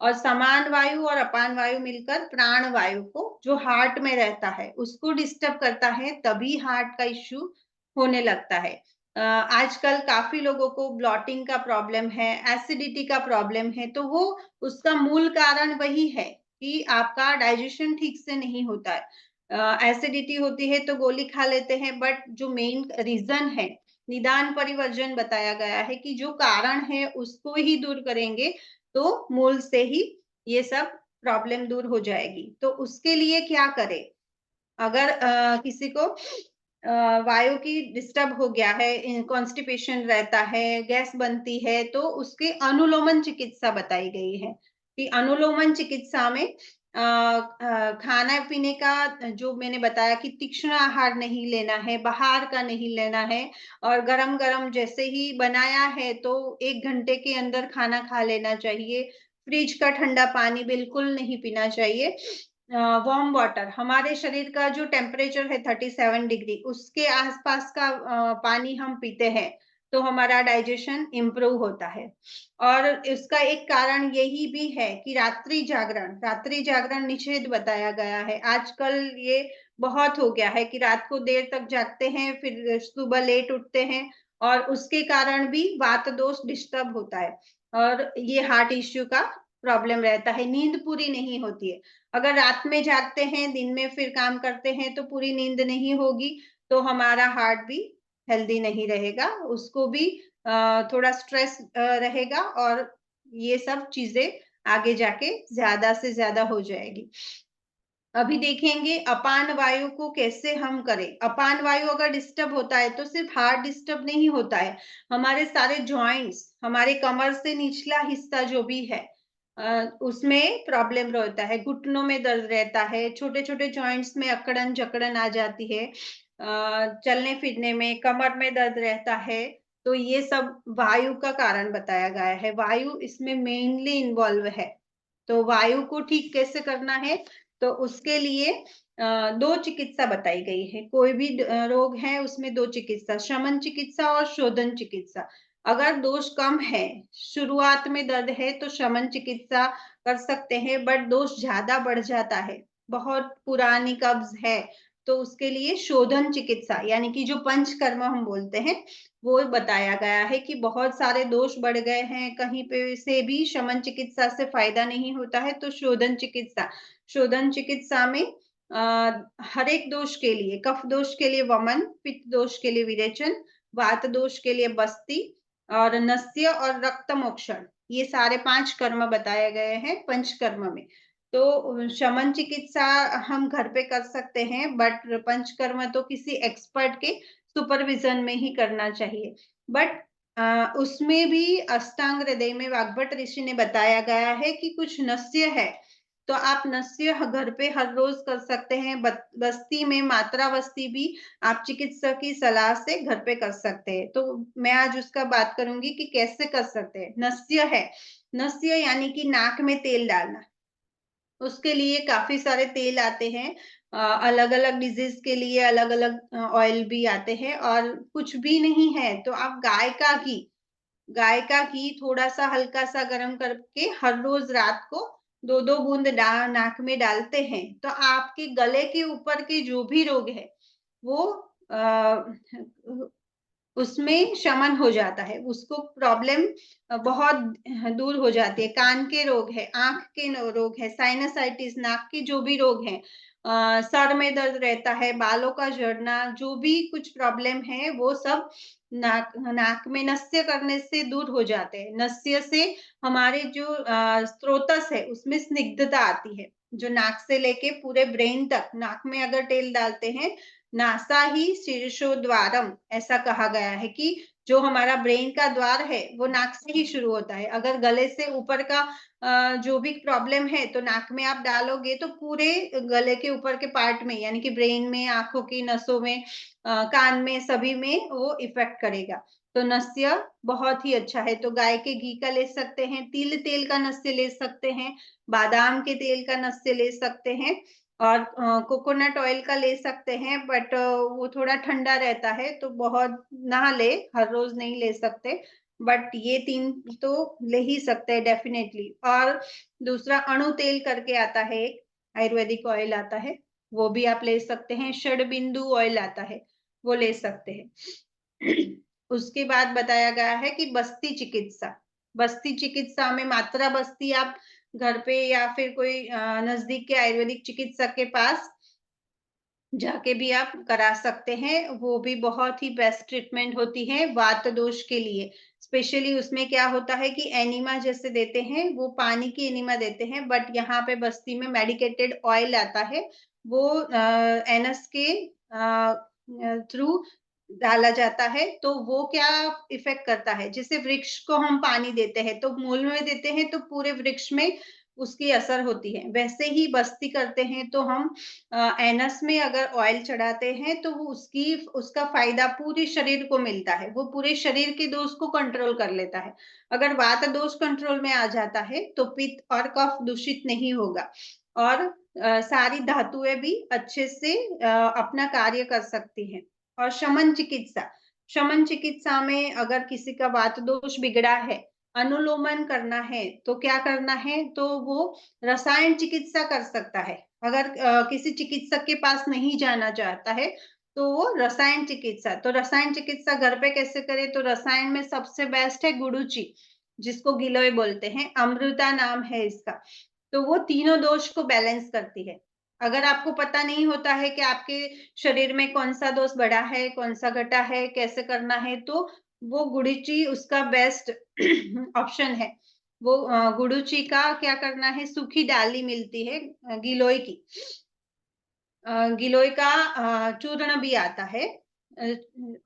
[SPEAKER 1] और समान वायु और अपान वायु मिलकर प्राण वायु को, जो हार्ट में रहता है, उसको डिस्टर्ब करता है, तभी हार्ट का इश्यू होने लगता है। आजकल काफ़ी लोगों को ब्लॉटिंग का प्रॉब्लम है, एसिडिटी का प्रॉब्लम है, तो वो उसका मूल कारण वही है कि आपका डाइजेशन ठीक से नहीं होता है। एसिडिटी होती है तो गोली खा लेते हैं, बट जो मेन रीज़न है, निदान परिवर्जन बताया गया है कि जो कारण है उसको ही दूर करेंगे, तो मूल से ही ये सब प्रॉब्लम दूर हो जाएगी। तो उसके लिए क्या करें? अगर किसी को वायु की डिस्टर्ब हो गया है, कॉन्स्टिपेशन रहता है, गैस बनती है, तो उसके अनुलोमन चिकित्सा बताई गई है कि अनुलोमन चिकित्सा में खाना-पीने का जो मैंने बताया कि तीक्ष्ण आहार नहीं लेना है, बाहर का नहीं लेना है और गरम-गरम जैसे ही बनाया है, तो 1 घंटे के अंदर खाना खा लेना चाहिए। फ्रिज का ठंडा पानी बिल्कुल नहीं पीना चाहिए। वार्म वाटर हमारे शरीर का जो टेम्परेचर है 37 डिग्री उसके आसपास का पानी हम पीते हैं तो हमारा डाइजेशन इम्प्रूव होता है और इसका एक कारण यही भी है कि रात्रि जागरण निषेध बताया गया है। आजकल ये बहुत हो गया है कि रात को देर तक जागते हैं फिर सुबह लेट उठते हैं और उसके कारण भी वात दोष डिस्टर्ब होता है और ये हार्ट इश्यू का प्रॉब्लम रहता है। नींद पूरी नहीं होती है। अगर रात में जागते हैं, दिन में फिर काम करते हैं, तो पूरी नींद नहीं होगी, तो हमारा हार्ट भी हेल्दी नहीं रहेगा। उसको भी थोड़ा स्ट्रेस रहेगा और ये सब चीज़ें आगे जाके ज़्यादा से ज़्यादा हो जाएगी। अभी देखेंगे अपान वायु को कैसे हम करें। अपान वायु अगर डिस्टर्ब होता है, तो सिर्फ हार्ट डिस्टर्ब नहीं होता है, हमारे सारे जॉइंट्स, हमारे कमर से निचला हिस्सा जो भी है उसमें प्रॉब्लम रहता है, घुटनों में दर्द रहता है, छोटे-छोटे जॉइंट्स में अकड़न-जकड़न आ जाती है। चलने-फिरने में, कमर में दर्द रहता है, तो ये सब वायु का कारण बताया गया है। वायु इसमें मेनली इन्वॉल्व है। तो वायु को ठीक कैसे करना है, तो उसके लिए 2 चिकित्सा बताई गई है। कोई भी रोग है उसमें 2 चिकित्सा, शमन चिकित्सा और शोधन चिकित्सा। अगर दोष कम है, शुरुआत में दर्द है तो शमन चिकित्सा कर सकते हैं, बट दोष ज़्यादा बढ़ जाता है, बहुत पुरानी कब्ज़ है, तो उसके लिए शोधन चिकित्सा यानी कि जो पंचकर्म हम बोलते हैं, वो बताया गया है कि बहुत सारे दोष बढ़ गए हैं, कहीं पे से भी शमन चिकित्सा से फ़ायदा नहीं होता है, तो शोधन चिकित्सा में हर एक दोष के लिए, कफ दोष के लिए वमन, पित्त दोष के लिए विरेचन, वात दोष के लिए बस्ति और नस्य और रक्त मोक्षण, ये सारे 5 कर्म बताए गए हैं पंचकर्म में। तो शमन चिकित्सा हम घर पे कर सकते हैं, बट पंचकर्म तो किसी एक्सपर्ट के सुपरविज़न में ही करना चाहिए। बट उसमें भी अष्टांग हृदय में वाग्भट ऋषि ने बताया गया है कि कुछ नस्य है, तो आप नस्य घर पे हर रोज कर सकते हैं। बस्ती में मात्रा बस्ती भी आप चिकित्सक की सलाह से घर पे कर सकते हैं। तो मैं आज उसका बात करूंगी कि कैसे कर सकते हैं। नस्य है, नस्य यानी कि नाक में तेल डालना। उसके लिए काफ़ी सारे तेल आते हैं। अलग-अलग डिज़ीज़ के लिए अलग-अलग ऑयल भी आते हैं और कुछ भी नहीं है तो आप गाय का घी थोड़ा-सा हल्का-सा गरम करके हर रोज़ रात को 2-2 बूँद नाक में डालते हैं, तो आपके गले के ऊपर के जो भी रोग है, वो अ, उसमें शमन हो जाता है, उसको प्रॉब्लम बहुत दूर हो जाती है। कान के रोग है, आँख के रोग है, साइनसाइटिस, नाक के जो भी रोग हैं, सर में दर्द रहता है, बालों का झड़ना, जो भी कुछ प्रॉब्लम है, वो सब नाक नाक में नस्य करने से दूर हो जाते हैं। नस्य से हमारे जो स्रोतस है, उसमें स्निग्धता आती है, जो नाक से लेके पूरे ब्रेन तक, नाक में अगर तेल डालते हैं, नासा ही शीर्षोद्वारम ऐसा कहा गया है कि जो हमारा ब्रेन का द्वार है वो नाक से ही शुरू होता है। अगर गले से ऊपर का जो भी प्रॉब्लम है तो नाक में आप डालोगे तो पूरे गले के ऊपर के पार्ट में यानी कि ब्रेन में, आँखों की नसों में, कान में, सभी में वो इफ़ेक्ट करेगा। तो नस्य बहुत ही अच्छा है। तो गाय के घी का ले सकते हैं, तिल तेल का नस्य ले सकते हैं, बादाम के तेल का नस्य ले सकते हैं और कोकोनट ऑयल का ले सकते हैं, बट वो थोड़ा ठंडा रहता है तो बहुत ना ले, हर रोज नहीं ले सकते, बट ये 3 तो ले ही सकते हैं डेफिनेटली। और दूसरा अणु तेल करके आता है, एक आयुर्वेदिक ऑयल आता है, वो भी आप ले सकते हैं। षड बिंदु ऑयल आता है, वो ले सकते हैं। उसके बाद बताया गया है कि बस्ती चिकित्सा। बस्ती चिकित्सा में मात्रा बस्ती आप घर पे या फिर कोई नजदीक के आयुर्वेदिक चिकित्सक के पास जाके भी आप करा सकते हैं। वो भी बहुत ही बेस्ट ट्रीटमेंट होती है वात दोष के लिए। स्पेशली उसमें क्या होता है कि एनिमा जैसे देते हैं, वो पानी की एनिमा देते हैं, बट यहाँ पे बस्ती में मेडिकेटेड ऑयल आता है, वो एनस के थ्रू डाला जाता है। तो वो क्या इफेक्ट करता है, जैसे वृक्ष को हम पानी देते हैं तो मूल में देते हैं तो पूरे वृक्ष में उसकी असर होती है, वैसे ही बस्ती करते हैं तो हम एनस में अगर ऑयल चढ़ाते हैं तो वो उसका फायदा पूरे शरीर को मिलता है, वो पूरे शरीर के दोष को कंट्रोल कर लेता है। अगर वात दोष कंट्रोल में आ जाता है तो पित्त और कफ दूषित नहीं होगा, और सारी धातुएं भी अच्छे से अपना कार्य कर सकती हैं। और शमन चिकित्सा में अगर किसी का वात दोष बिगड़ा है, अनुलोमन करना है तो क्या करना है, तो वो रसायन चिकित्सा कर सकता है। अगर किसी चिकित्सक के पास नहीं जाना चाहता है तो वो रसायन चिकित्सा घर पे कैसे करे, तो रसायन में सबसे बेस्ट है गुडुचि, जिसको गिलोय बोलते हैं, अमृता नाम है इसका। तो वो तीनों दोष को बैलेंस करती है। अगर आपको पता नहीं होता है कि आपके शरीर में कौन सा दोष बढ़ा है, कौन सा घटा है, कैसे करना है, तो वो गुडुचि उसका बेस्ट ऑप्शन है। वो गुडुचि का क्या करना है, सूखी डाली मिलती है गिलोय की, गिलोय का चूर्ण भी आता है।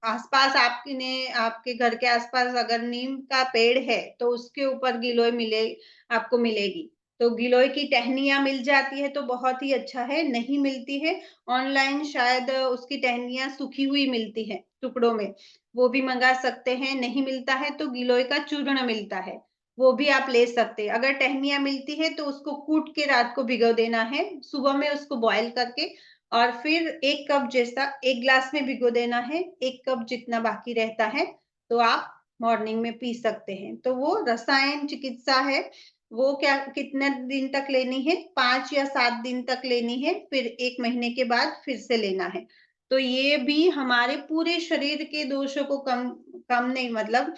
[SPEAKER 1] आसपास आपके घर के आसपास अगर नीम का पेड़ है तो उसके ऊपर गिलोय आपको मिलेगी। तो गिलोय की टहनियां मिल जाती है तो बहुत ही अच्छा है, नहीं मिलती है ऑनलाइन शायद उसकी टहनियां सूखी हुई मिलती है टुकड़ों में, वो भी मंगा सकते हैं। नहीं मिलता है तो गिलोय का चूर्ण मिलता है, वो भी आप ले सकते हैं। अगर टहनियां मिलती है तो उसको कूट के रात को भिगो देना है, सुबह में उसको बॉयल करके और फिर 1 कप जैसा 1 ग्लास में भिगो देना है, 1 कप जितना बाकी रहता है तो आप मॉर्निंग में पी सकते हैं। तो वो रसायन चिकित्सा है। वो क्या कितने दिन तक लेनी है, 5 या 7 दिन तक लेनी है, फिर 1 महीने के बाद फिर से लेना है। तो ये भी हमारे पूरे शरीर के दोषों को कम कम नहीं, मतलब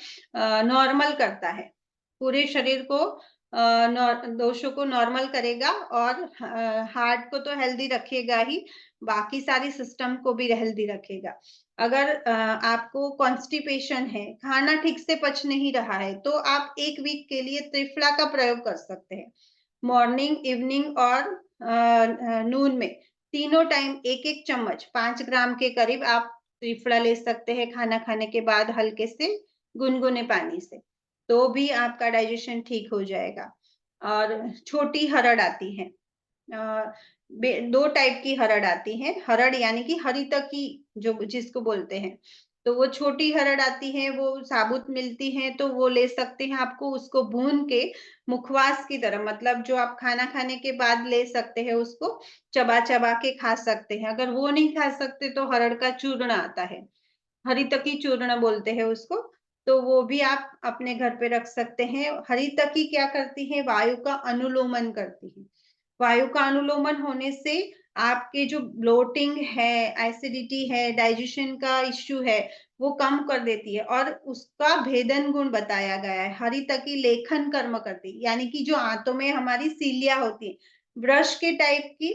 [SPEAKER 1] नॉर्मल करता है। पूरे शरीर को दोषों को नॉर्मल करेगा, और हार्ट को तो हेल्दी रखेगा ही, बाकी सारी सिस्टम को भी हेल्दी रखेगा। अगर आपको कॉन्स्टिपेशन है, खाना ठीक से पच नहीं रहा है, तो आप 1 वीक के लिए त्रिफला का प्रयोग कर सकते हैं। मॉर्निंग, इवनिंग और नून में तीनों टाइम 1-1 चम्मच 5 ग्राम के करीब आप त्रिफला ले सकते हैं खाना खाने के बाद, हल्के से गुनगुने पानी से, तो भी आपका डाइजेशन ठीक हो जाएगा। और छोटी हरड़ आती है, 2 टाइप की हरड़ आती है, हरड़ यानी कि हरी तकी जो जिसको बोलते हैं, तो वो छोटी हरड़ आती है, वो साबुत मिलती है, तो वो ले सकते हैं। आपको उसको भून के मुखवास की तरह, मतलब जो आप खाना खाने के बाद ले सकते हैं, उसको चबा चबा के खा सकते हैं। अगर वो नहीं खा सकते तो हरड़ का चूर्ण आता है, हरी तकी चूर्ण बोलते हैं उसको, तो वो भी आप अपने घर पे रख सकते हैं। हरी तकी क्या करती है, वायु का अनुलोमन करती है। वायु का अनुलोमन होने से आपके जो ब्लोटिंग है, एसिडिटी है, डाइजेशन का इश्यू है, वो कम कर देती है। और उसका भेदन गुण बताया गया है, हरी तकी लेखन कर्म करती है, यानी कि जो आंतों में हमारी सीलिया होती है, ब्रश के टाइप की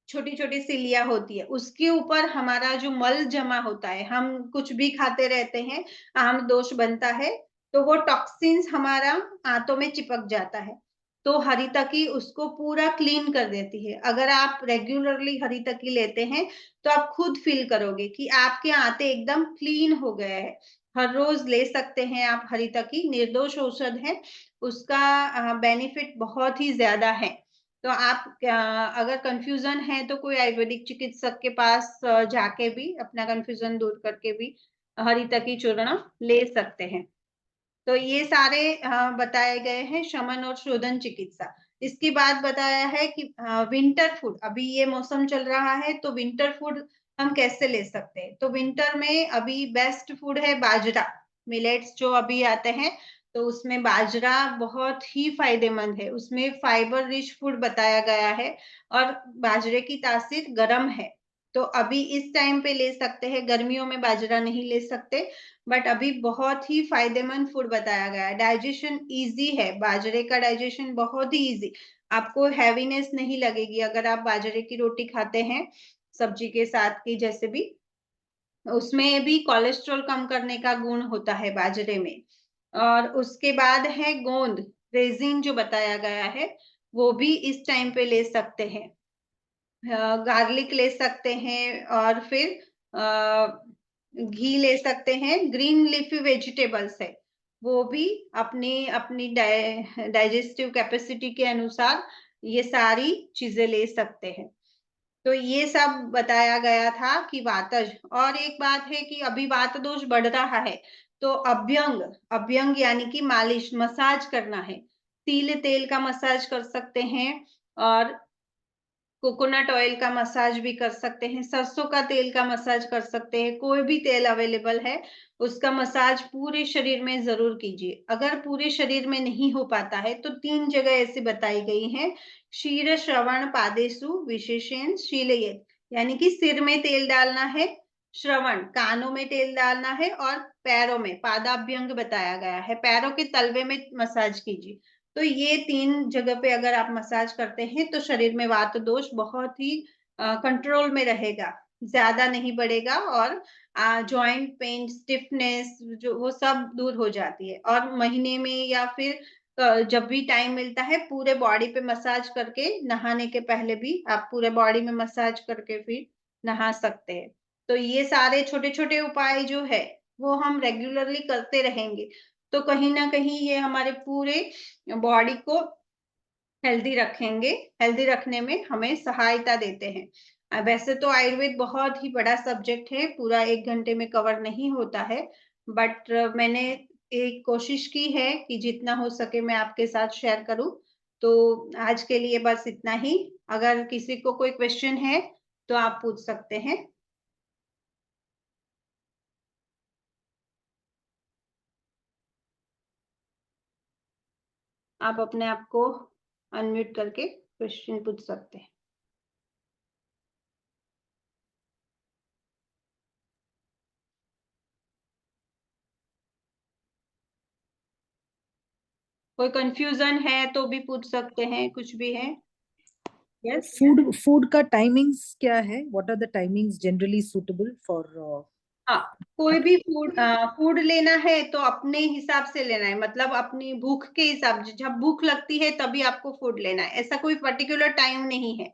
[SPEAKER 1] छोटी छोटी सिलिया होती है, उसके ऊपर हमारा जो मल जमा होता है, हम कुछ भी खाते रहते हैं, आम दोष बनता है, तो वो टॉक्सिन्स हमारा आंतों में चिपक जाता है, तो हरी तकी उसको पूरा क्लीन कर देती है। अगर आप रेगुलरली हरी तकी लेते हैं तो आप खुद फील करोगे कि आपके आंते एकदम क्लीन हो गए हैं। हर रोज ले सकते हैं आप हरी तकी, निर्दोष औषध है, उसका बेनिफिट बहुत ही ज्यादा है। तो आप अगर कंफ्यूजन है तो कोई आयुर्वेदिक चिकित्सक के पास जाके भी अपना कंफ्यूजन दूर करके भी हरिता की चूर्ण ले सकते हैं। तो ये सारे बताए गए हैं शमन और शोधन चिकित्सा। इसके बाद बताया है कि विंटर फूड, अभी ये मौसम चल रहा है तो विंटर फूड हम कैसे ले सकते हैं। तो विंटर में अभी बेस्ट फूड है बाजरा, मिलेट्स जो अभी आते हैं, तो उसमें बाजरा बहुत ही फायदेमंद है, उसमें फाइबर रिच फूड बताया गया है, और बाजरे की तासीर गर्म है, तो अभी इस टाइम पे ले सकते हैं, गर्मियों में बाजरा नहीं ले सकते, बट अभी बहुत ही फायदेमंद फूड बताया गया है। डाइजेशन इजी है, बाजरे का डाइजेशन बहुत ही इजी, आपको हैवीनेस नहीं लगेगी अगर आप बाजरे की रोटी खाते हैं सब्जी के साथ की, जैसे भी उसमें भी कोलेस्ट्रॉल कम करने का गुण होता है बाजरे में। और उसके बाद है गोंद, रेजिन जो बताया गया है, वो भी इस टाइम पे ले सकते हैं। गार्लिक ले सकते हैं, और फिर घी ले सकते हैं। ग्रीन लीफी वेजिटेबल्स है, वो भी अपनी अपनी डाइजेस्टिव कैपेसिटी के अनुसार ये सारी चीजें ले सकते हैं। तो ये सब बताया गया था कि वातज। और एक बात है कि अभी वात दोष बढ़ रहा है, तो अभ्यंग, अभ्यंग यानी कि मालिश, मसाज करना है। तिल तेल का मसाज कर सकते हैं, और कोकोनट ऑयल का मसाज भी कर सकते हैं, सरसों का तेल का मसाज कर सकते हैं, कोई भी तेल अवेलेबल है उसका मसाज पूरे शरीर में जरूर कीजिए। अगर पूरे शरीर में नहीं हो पाता है तो 3 जगह ऐसी बताई गई हैं, शीर श्रवण पादेसु विशेषण शीलयेत, यानी कि सिर में तेल डालना है, श्रवण कानों में तेल डालना है, और पैरों में पादाभ्यंग बताया गया है, पैरों के तलवे में मसाज कीजिए। तो ये 3 जगह पे अगर आप मसाज करते हैं तो शरीर में वात दोष बहुत ही कंट्रोल में रहेगा, ज्यादा नहीं बढ़ेगा, और जॉइंट पेन, स्टिफनेस जो वो सब दूर हो जाती है। और महीने में या फिर जब भी टाइम मिलता है, पूरे बॉडी पे मसाज करके, नहाने के पहले भी आप पूरे बॉडी में मसाज करके फिर नहा सकते हैं। तो ये सारे छोटे छोटे उपाय जो है वो हम रेगुलरली करते रहेंगे, तो कहीं ना कहीं ये हमारे पूरे बॉडी को हेल्दी रखेंगे, हेल्दी रखने में हमें सहायता देते हैं। वैसे तो आयुर्वेद बहुत ही बड़ा सब्जेक्ट है, पूरा 1 घंटे में कवर नहीं होता है, बट मैंने एक कोशिश की है कि जितना हो सके मैं आपके साथ शेयर करूं। तो आज के लिए बस इतना ही। अगर किसी को कोई क्वेश्चन है तो आप पूछ सकते हैं। आप अपने आप को अनम्यूट करके क्वेश्चन पूछ सकते हैं। कोई कंफ्यूजन है तो भी पूछ सकते हैं, कुछ भी है। यस।
[SPEAKER 2] फूड का टाइमिंग्स क्या है? What are the timings generally suitable for?
[SPEAKER 1] हाँ, कोई भी फूड लेना है तो अपने हिसाब से लेना है, मतलब अपनी भूख के हिसाब से, जब भूख लगती है तभी आपको फूड लेना है, ऐसा कोई पर्टिकुलर टाइम नहीं है।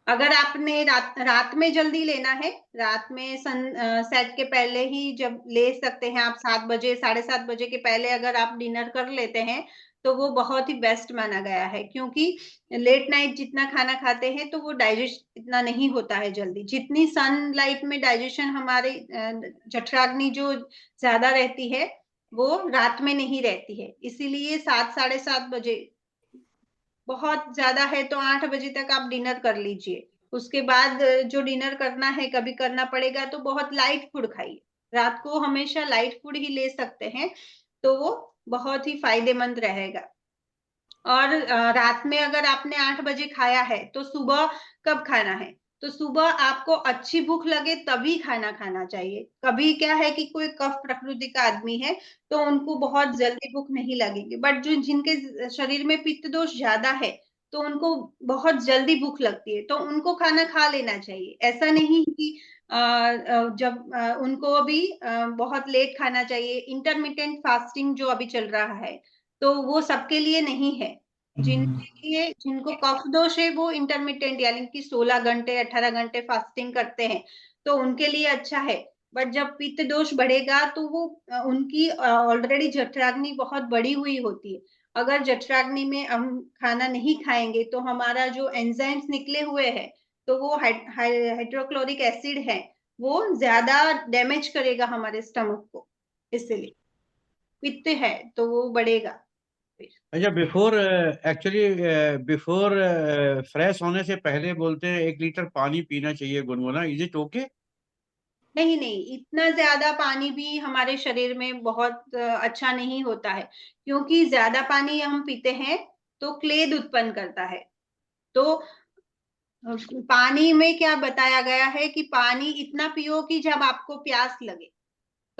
[SPEAKER 1] अगर आपने रात में जल्दी लेना है, रात में सन सेट के पहले ही जब ले सकते हैं आप, 7 बजे 7:30 बजे के पहले अगर आप डिनर कर लेते हैं तो वो बहुत ही बेस्ट माना गया है, क्योंकि लेट नाइट जितना खाना खाते हैं तो वो डाइजेस्ट इतना नहीं होता है जल्दी, जितनी सनलाइट में डाइजेशन हमारे जठराग्नि जो ज्यादा रहती है वो रात में नहीं रहती है। इसीलिए 7 साढ़े 7 बजे, बहुत ज्यादा है तो 8 बजे तक आप डिनर कर लीजिए। उसके बाद जो डिनर करना है, कभी करना पड़ेगा तो बहुत लाइट फूड खाइए। रात को हमेशा लाइट फूड ही ले सकते हैं, तो वो बहुत ही फायदेमंद रहेगा। और रात में अगर आपने 8 बजे खाया है तो सुबह कब खाना है? तो सुबह आपको अच्छी भूख लगे तभी खाना खाना चाहिए। कभी क्या है कि कोई कफ प्रकृति का आदमी है तो उनको बहुत जल्दी भूख नहीं लगेगी, बट जो जिनके शरीर में पित्त दोष ज्यादा है तो उनको बहुत जल्दी भूख लगती है, तो उनको खाना खा लेना चाहिए। ऐसा नहीं कि जब उनको भी बहुत लेट खाना चाहिए। इंटरमिटेंट फास्टिंग जो अभी चल रहा है तो वो सबके लिए नहीं है। जिनके लिए, जिनको कफ दोष है वो इंटरमिटेंट यानी कि 16 घंटे 18 घंटे फास्टिंग करते हैं तो उनके लिए अच्छा है। बट जब पित्त दोष बढ़ेगा तो वो उनकी ऑलरेडी जठराग्नि बहुत बड़ी हुई होती है। अगर जठराग्नि में हम खाना नहीं खाएंगे तो हमारा जो एंजाइम्स निकले हुए हैं, तो वो हाइड्रोक्लोरिक एसिड है, वो ज्यादा डैमेज करेगा हमारे स्टमक को, इसलिए पित्त है तो वो बढ़ेगा फिर।
[SPEAKER 3] अच्छा, बिफोर फ्रेश होने से पहले बोलते हैं 1 लीटर पानी पीना चाहिए गुनगुना, इज इट ओके?
[SPEAKER 1] नहीं नहीं, इतना ज्यादा पानी भी हमारे शरीर में बहुत अच्छा नहीं होता है, क्योंकि ज्यादा पानी हम पीते हैं तो क्लेद उत्पन्न करता है। तो पानी में क्या बताया गया है कि पानी इतना पियो कि जब आपको प्यास लगे।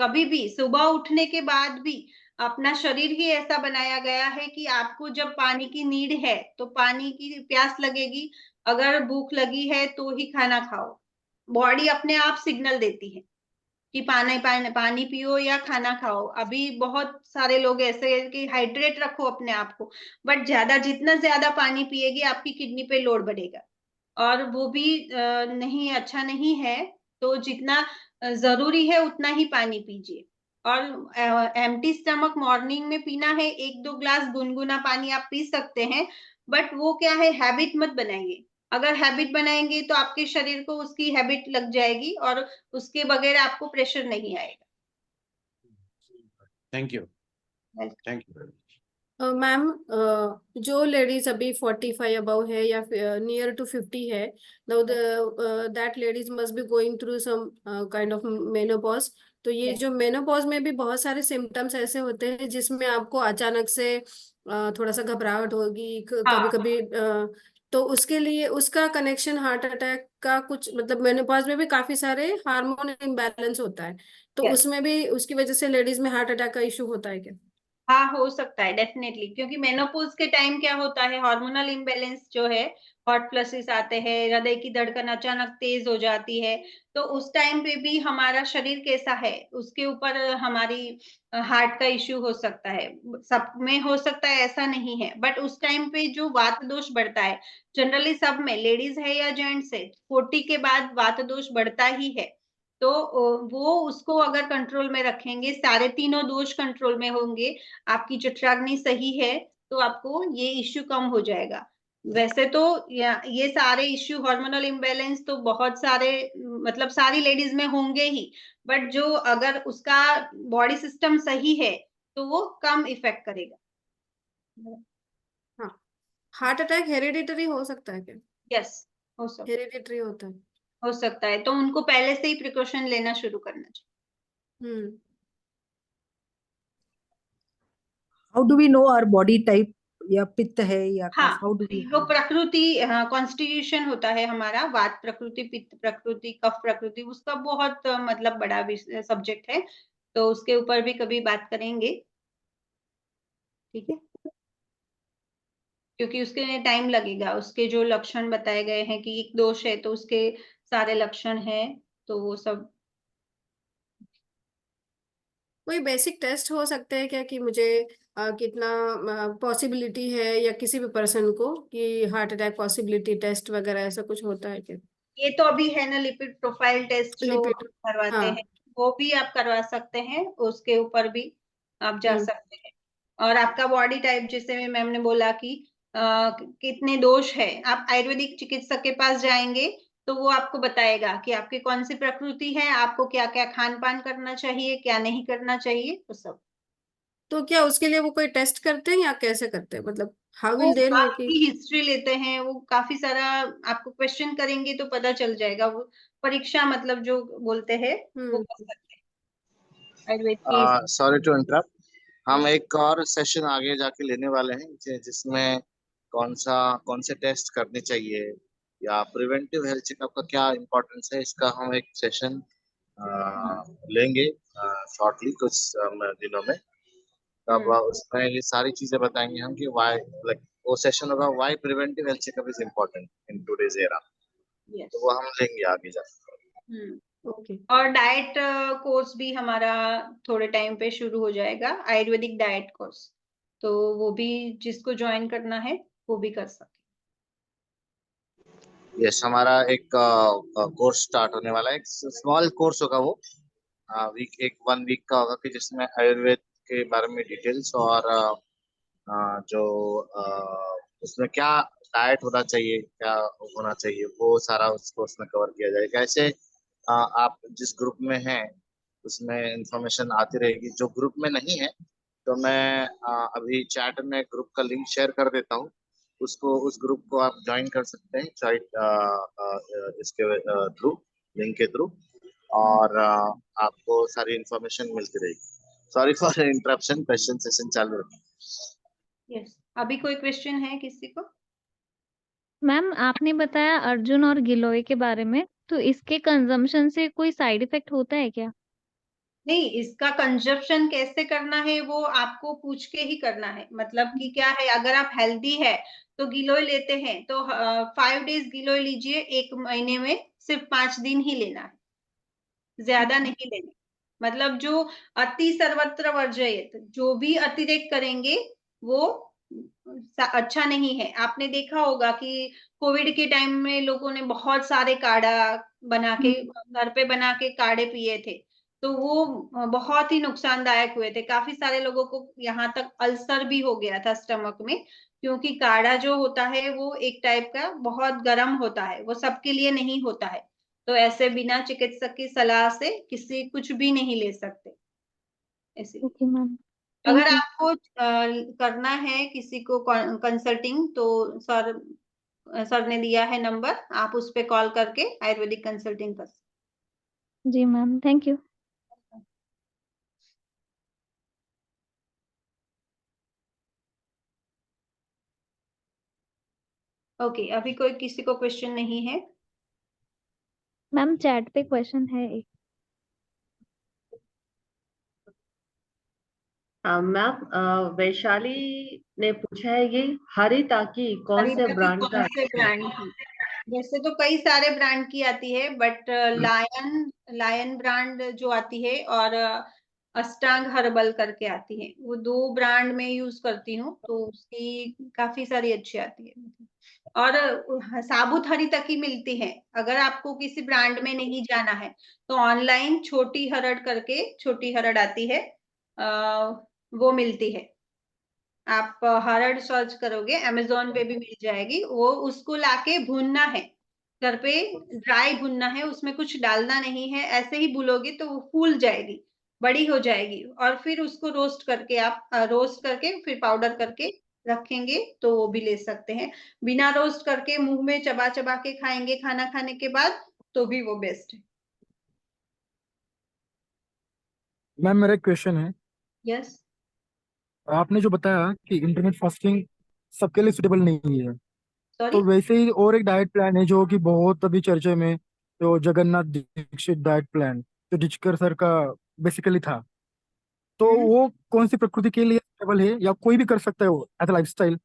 [SPEAKER 1] कभी भी सुबह उठने के बाद भी अपना शरीर ही ऐसा बनाया गया है कि आपको जब पानी की नीड है तो पानी की प्यास लगेगी, अगर भूख लगी है तो ही खाना खाओ। बॉडी अपने आप सिग्नल देती है कि पानी पियो या खाना खाओ। अभी बहुत सारे लोग ऐसे हैं कि हाइड्रेट रखो अपने आप को, बट जितना ज्यादा पानी पिएगी आपकी किडनी पे लोड बढ़ेगा और वो भी नहीं अच्छा नहीं है। तो जितना जरूरी है उतना ही पानी पीजिए। और एम्प्टी स्टमक मॉर्निंग में पीना है, 1-2 ग्लास गुनगुना पानी आप पी सकते हैं, बट वो क्या है, हैबिट मत बनाइए। अगर हैबिट बनाएंगे तो आपके शरीर को उसकी हैबिट लग जाएगी और उसके बगैर आपको प्रेशर नहीं आएगा।
[SPEAKER 3] Thank you,
[SPEAKER 1] Welcome.
[SPEAKER 3] Thank you.
[SPEAKER 4] Ma'am, जो लेडीज अभी 45 अबव है या नियर टू 50 है, now that ladies must be going through some kind of menopause. तो ये
[SPEAKER 1] Yes.
[SPEAKER 4] जो मेनोपॉज में भी बहुत सारे सिम्टम्स ऐसे होते हैं जिसमें आपको अचानक से थोड़ा सा घबराहट होगी, कभी
[SPEAKER 1] हाँ,
[SPEAKER 4] कभी तो उसके लिए उसका कनेक्शन हार्ट अटैक का कुछ, मतलब मेनोपॉज में भी काफी सारे हार्मोन इम्बैलेंस होता है, तो
[SPEAKER 1] yes.
[SPEAKER 4] उसमें भी उसकी वजह से लेडीज में हार्ट अटैक का इशू होता है क्या?
[SPEAKER 1] हाँ, हो सकता है डेफिनेटली, क्योंकि मेनोपॉज के टाइम क्या होता है, हार्मोनल इम्बैलेंस जो है, हॉट फ्लशेस आते हैं, हृदय की धड़कन अचानक तेज हो जाती है। तो उस टाइम पे भी हमारा शरीर कैसा है उसके ऊपर हमारी हार्ट का इश्यू हो सकता है। सब में हो सकता है ऐसा नहीं है, बट उस टाइम पे जो वात दोष बढ़ता है, जनरली सब में, लेडीज है या जेंट्स है, 40 के बाद वात दोष बढ़ता ही है। तो वो उसको अगर कंट्रोल में रखेंगे, सारे तीनों दोष कंट्रोल में होंगे, आपकी जठराग्नि सही है, तो आपको ये इश्यू कम हो जाएगा। वैसे तो ये सारे इश्यू हार्मोनल इम्बैलेंस तो बहुत सारे, मतलब सारी लेडीज में होंगे ही, बट जो अगर उसका बॉडी सिस्टम सही है तो वो कम इफेक्ट करेगा।
[SPEAKER 4] हाँ, हार्ट अटैक हेरिडिटरी हो सकता है क्या?
[SPEAKER 1] यस,
[SPEAKER 4] हेरिडिटरी होता है।
[SPEAKER 1] हो सकता है, तो उनको पहले से ही प्रिकॉशन लेना शुरू करना चाहिए।
[SPEAKER 2] How do we know our body type? या पित्त है या
[SPEAKER 1] हाँ,
[SPEAKER 2] कफ? How do we
[SPEAKER 1] वो प्रकृति, कॉन्स्टिट्यूशन होता है हमारा, वात प्रकृति, पित्त प्रकृति, कफ प्रकृति, उसका बहुत मतलब बड़ा सब्जेक्ट है, तो उसके ऊपर भी कभी बात करेंगे, ठीक है, क्योंकि उसके टाइम लगेगा। उसके जो लक्षण बताए गए हैं कि एक दोष है तो उसके सारे लक्षण हैं, तो वो सब।
[SPEAKER 4] कोई बेसिक टेस्ट हो सकते हैं क्या कि मुझे कितना पॉसिबिलिटी है या किसी भी पर्सन को कि हार्ट अटैक पॉसिबिलिटी टेस्ट वगैरह ऐसा कुछ होता है क्या?
[SPEAKER 1] ये तो अभी है ना, लिपिड प्रोफाइल टेस्ट जो
[SPEAKER 4] लिपिड।
[SPEAKER 1] करवाते
[SPEAKER 4] हाँ।
[SPEAKER 1] हैं, वो भी आप करवा सकते हैं, उसके ऊपर भी आप जा सकते हैं। और आपका बॉडी टाइप, जैसे मैम ने बोला कि कितने दोष है, आप आयुर्वेदिक चिकित्सक के पास जाएंगे तो वो आपको बताएगा कि आपकी कौन सी प्रकृति है, आपको क्या क्या खान पान करना चाहिए, क्या नहीं करना चाहिए, वो सब।
[SPEAKER 4] तो क्या उसके लिए वो कोई टेस्ट करते हैं या कैसे करते हैं, मतलब हाउ
[SPEAKER 1] वो
[SPEAKER 4] विल दे नो कि?
[SPEAKER 1] आपकी हिस्ट्री लेते हैं, वो काफी सारा आपको क्वेश्चन करेंगे तो पता चल जाएगा। वो परीक्षा, मतलब जो बोलते हैं, वो कर सकते हैं आयुर्वेद की।
[SPEAKER 5] सॉरी टू इंटरप्ट, हम एक और सेशन आगे जाके लेने वाले हैं जिसमें कौन से टेस्ट करने चाहिए या प्रिवेंटिव हेल्थ चेकअप का क्या इम्पोर्टेंस है, इसका हम एक सेशन लेंगे शॉर्टली, कुछ दिनों में। तब उसमें ये सारी चीजें बताएंगे हम कि वाई, लाइक वो सेशन होगा why preventive health checkup is important in today's era, तो वो हम लेंगे आगे जाके।
[SPEAKER 4] ओके।
[SPEAKER 1] और डाइट कोर्स भी हमारा थोड़े टाइम पे शुरू हो जाएगा, आयुर्वेदिक डाइट कोर्स, तो वो भी जिसको ज्वाइन करना है वो भी कर सकते।
[SPEAKER 5] यस, हमारा एक कोर्स स्टार्ट होने वाला है, एक स्मॉल कोर्स होगा वो, वीक 1 वीक का होगा, कि जिसमें आयुर्वेद के बारे में डिटेल्स और जो उसमें क्या डाइट होना चाहिए, क्या होना चाहिए, वो सारा उसको उसमें कवर किया जाएगा। ऐसे आप जिस ग्रुप में हैं उसमें इंफॉर्मेशन आती रहेगी, जो ग्रुप में नहीं है तो मैं अभी चैट में ग्रुप का लिंक शेयर कर देता हूँ, उस ग्रुप को आप ज्वाइन कर सकते हैं इसके थ्रू, लिंक के थ्रू, और आपको सारी इंफॉर्मेशन मिलती रहेगी। Sorry for interruption, question session चालू रखें।
[SPEAKER 1] यस, अभी कोई क्वेश्चन है किसी को?
[SPEAKER 6] मैम आपने बताया अर्जुन और गिलोय के बारे में, तो इसके कंजम्पशन से कोई साइड इफेक्ट होता है क्या?
[SPEAKER 1] नहीं, इसका कंजप्शन कैसे करना है वो आपको पूछ के ही करना है। मतलब कि क्या है, अगर आप हेल्दी है तो गिलोय लेते हैं तो 5 डेज गिलोय लीजिए, 1 महीने में सिर्फ 5 दिन ही लेना है, ज्यादा नहीं लेना। मतलब जो अति सर्वत्र वर्जयेत, जो भी अतिरेक करेंगे वो अच्छा नहीं है। आपने देखा होगा कि कोविड के टाइम में लोगों ने बहुत सारे काढ़ा बना के घर पे बना के काढ़े पिए थे, तो वो बहुत ही नुकसानदायक हुए थे। काफी सारे लोगों को यहाँ तक अल्सर भी हो गया था स्टमक में, क्योंकि काढ़ा जो होता है वो एक टाइप का बहुत गर्म होता है, वो सबके लिए नहीं होता है। तो ऐसे बिना चिकित्सक की सलाह से किसी कुछ भी नहीं ले सकते। ऐसे
[SPEAKER 6] ओके मैम,
[SPEAKER 1] अगर
[SPEAKER 6] थैंक यू।
[SPEAKER 1] आपको करना है किसी को कंसल्टिंग, तो सर ने दिया है नंबर, आप उस पे कॉल करके आयुर्वेदिक कंसल्टिंग कर सकते
[SPEAKER 6] जी मैम, थैंक यू।
[SPEAKER 1] हैं। ओके, अभी कोई किसी को क्वेश्चन नहीं है?
[SPEAKER 6] मैम चैट पे क्वेश्चन है एक।
[SPEAKER 7] मैम वैशाली ने पूछा है ये हरिताकी कौन से
[SPEAKER 1] हरिता की
[SPEAKER 7] ब्रांड
[SPEAKER 1] कौन
[SPEAKER 7] का
[SPEAKER 1] से ब्रांड की? वैसे तो कई सारे ब्रांड की आती है, बट लायन ब्रांड जो आती है, और अष्टांग हर्बल करके आती है, वो 2 ब्रांड में यूज करती हूँ, तो उसकी काफी सारी अच्छी आती है। और साबुत हरितकी मिलती है। अगर आपको किसी ब्रांड में नहीं जाना है तो ऑनलाइन छोटी हरड़ करके छोटी हरड़ आती है, वो मिलती है। आप हरड़ सर्च करोगे, अमेजोन पे भी मिल जाएगी वो। उसको लाके भूनना है, घर पे ड्राई भूनना है, उसमें कुछ डालना नहीं है। ऐसे ही भूलोगे तो वो फूल जाएगी, बड़ी हो जाएगी, और फिर उसको रोस्ट करके आप रोस्ट करके फिर पाउडर करके रखेंगे तो वो भी ले सकते हैं। बिना रोस्ट करके मुंह में चबा चबा के खाएंगे खाना खाने के बाद, तो भी वो बेस्ट है।
[SPEAKER 8] मैम मेरा एक क्वेश्चन है।
[SPEAKER 1] यस।
[SPEAKER 8] आपने जो बताया कि इंटरमिटेंट फास्टिंग सबके लिए सुटेबल नहीं है,
[SPEAKER 1] सॉरी।
[SPEAKER 8] तो वैसे ही और एक डाइट प्लान है जो कि बहुत अभी चर्चे में, जो जगन्नाथ दीक्षित डाइट प्लान, जो डिचकर सर का बेसिकली था, तो वो कौन सी प्रकृति के लिए सुटेबल है या कोई भी कर सकता है वो एज लाइफस्टाइल?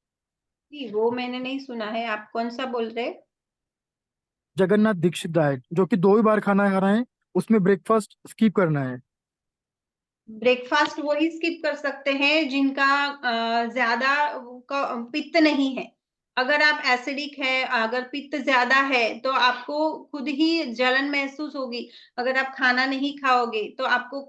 [SPEAKER 1] वो मैंने नहीं सुना है, आप कौन सा बोल रहे?
[SPEAKER 8] जगन्नाथ दीक्षित डाइट, जो कि 2 ही बार खाना खा रहे हैं, उसमें ब्रेकफास्ट स्किप करना है।
[SPEAKER 1] ब्रेकफास्ट वही स्किप कर सकते हैं जिनका ज्यादा पित्त नहीं है। अगर आप एसिडिक है, अगर पित्त ज्यादा है, तो आपको खुद ही जलन महसूस होगी। अगर आप खाना नहीं खाओगे तो आपको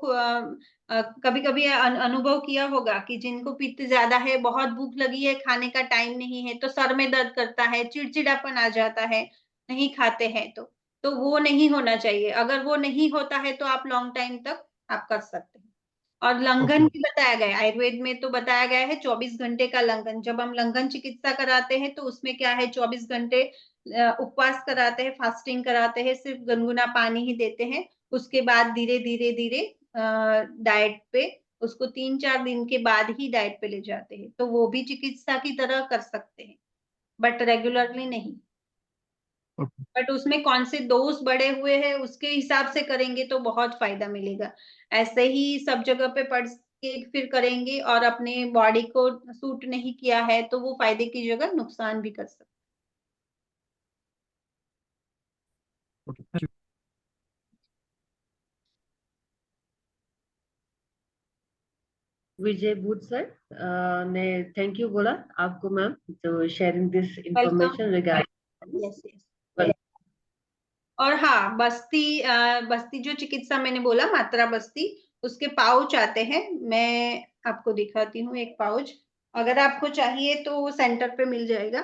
[SPEAKER 1] कभी कभी अनुभव किया होगा कि जिनको पित्त ज्यादा है, बहुत भूख लगी है, खाने का टाइम नहीं है, तो सर में दर्द करता है, चिड़चिड़ापन आ जाता है, नहीं खाते हैं तो वो नहीं होना चाहिए। अगर वो नहीं होता है तो आप लॉन्ग टाइम तक आप कर सकते हैं। और
[SPEAKER 8] ओके।
[SPEAKER 1] लंघन भी बताया गया है, आयुर्वेद में तो बताया गया है 24 घंटे का लंघन। जब हम लंघन चिकित्सा कराते हैं तो उसमें क्या है, 24 घंटे उपवास कराते हैं, फास्टिंग कराते हैं, सिर्फ गुनगुना पानी ही देते हैं। उसके बाद धीरे धीरे धीरे डाइट पे, उसको 3-4 दिन के बाद ही डाइट पे ले जाते हैं, तो वो भी चिकित्सा की तरह कर सकते हैं, बट रेगुलरली नहीं।
[SPEAKER 8] ओके।
[SPEAKER 1] बट उसमें कौन से डोज बढ़े हुए हैं उसके हिसाब से करेंगे तो बहुत फायदा मिलेगा। ऐसे ही सब जगह पे पढ़ के फिर करेंगे और अपने बॉडी को सूट नहीं किया है, तो वो फायदे की जगह नुकसान भी कर सकते।
[SPEAKER 8] ओके।
[SPEAKER 7] विजय बूथ सर ने थैंक यू बोला आपको मैम, तो sharing this
[SPEAKER 1] welcome.
[SPEAKER 7] Information regarding.
[SPEAKER 1] Yes yes. और हाँ, बस्ती जो चिकित्सा मैंने बोला, मात्रा बस्ती, उसके पाउच आते हैं। मैं आपको दिखाती हूँ एक पाउच, अगर आपको चाहिए तो सेंटर पे मिल जाएगा।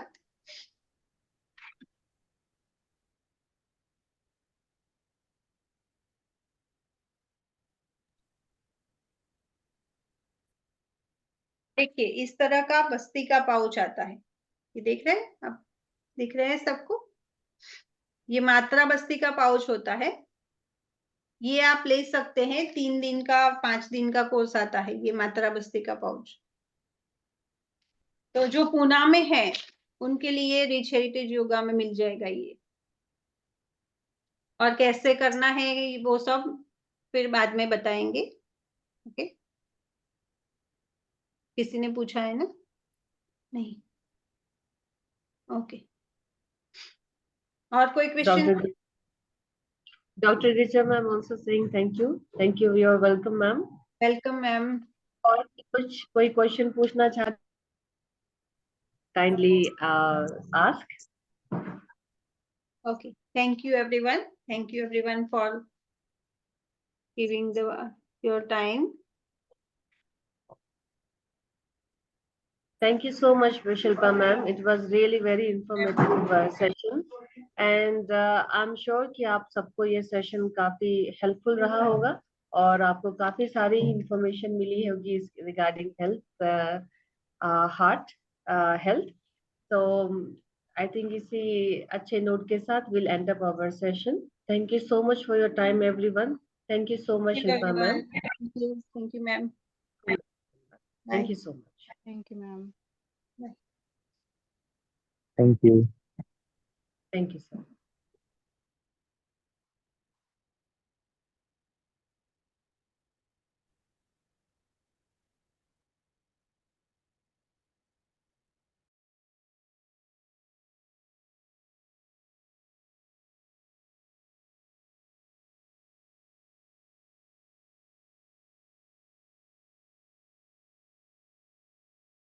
[SPEAKER 1] देखिए, इस तरह का बस्ती का पाउच आता है, ये देख रहे हैं आप? दिख रहे हैं सबको? ये मात्रा बस्ती का पाउच होता है। ये आप ले सकते हैं, 3 दिन का 5 दिन का कोर्स आता है ये मात्रा बस्ती का पाउच। तो जो पूना में है, उनके लिए रिच हेरिटेज योगा में मिल जाएगा ये। और कैसे करना है वो सब फिर बाद में बताएंगे। ओके, किसी ने पूछा है ना? नहीं, ओके। और कोई question?
[SPEAKER 7] Dr. Richa ma'am also saying thank you. Thank you. You're welcome, ma'am.
[SPEAKER 1] Welcome ma'am.
[SPEAKER 7] और कुछ कोई क्वेश्चन पूछना चाहते kindly ask.
[SPEAKER 1] Okay, thank you everyone. Thank you everyone for giving your time.
[SPEAKER 7] Thank you so much, Shilpa ma'am. It was really very informative session, and I'm sure कि आप सबको ये session काफी helpful रहा होगा और आपको काफी सारी information मिली होगी regarding health, heart health. So I think इसी अच्छे note के साथ we'll end up our session. Thank you so much for your time, everyone. Thank you so much,
[SPEAKER 1] Thank you
[SPEAKER 7] Shilpa ma'am.
[SPEAKER 1] everyone. Thank you ma'am.
[SPEAKER 7] Thank you so much.
[SPEAKER 1] Thank you ma'am.
[SPEAKER 8] Thank you.
[SPEAKER 7] Thank you so much.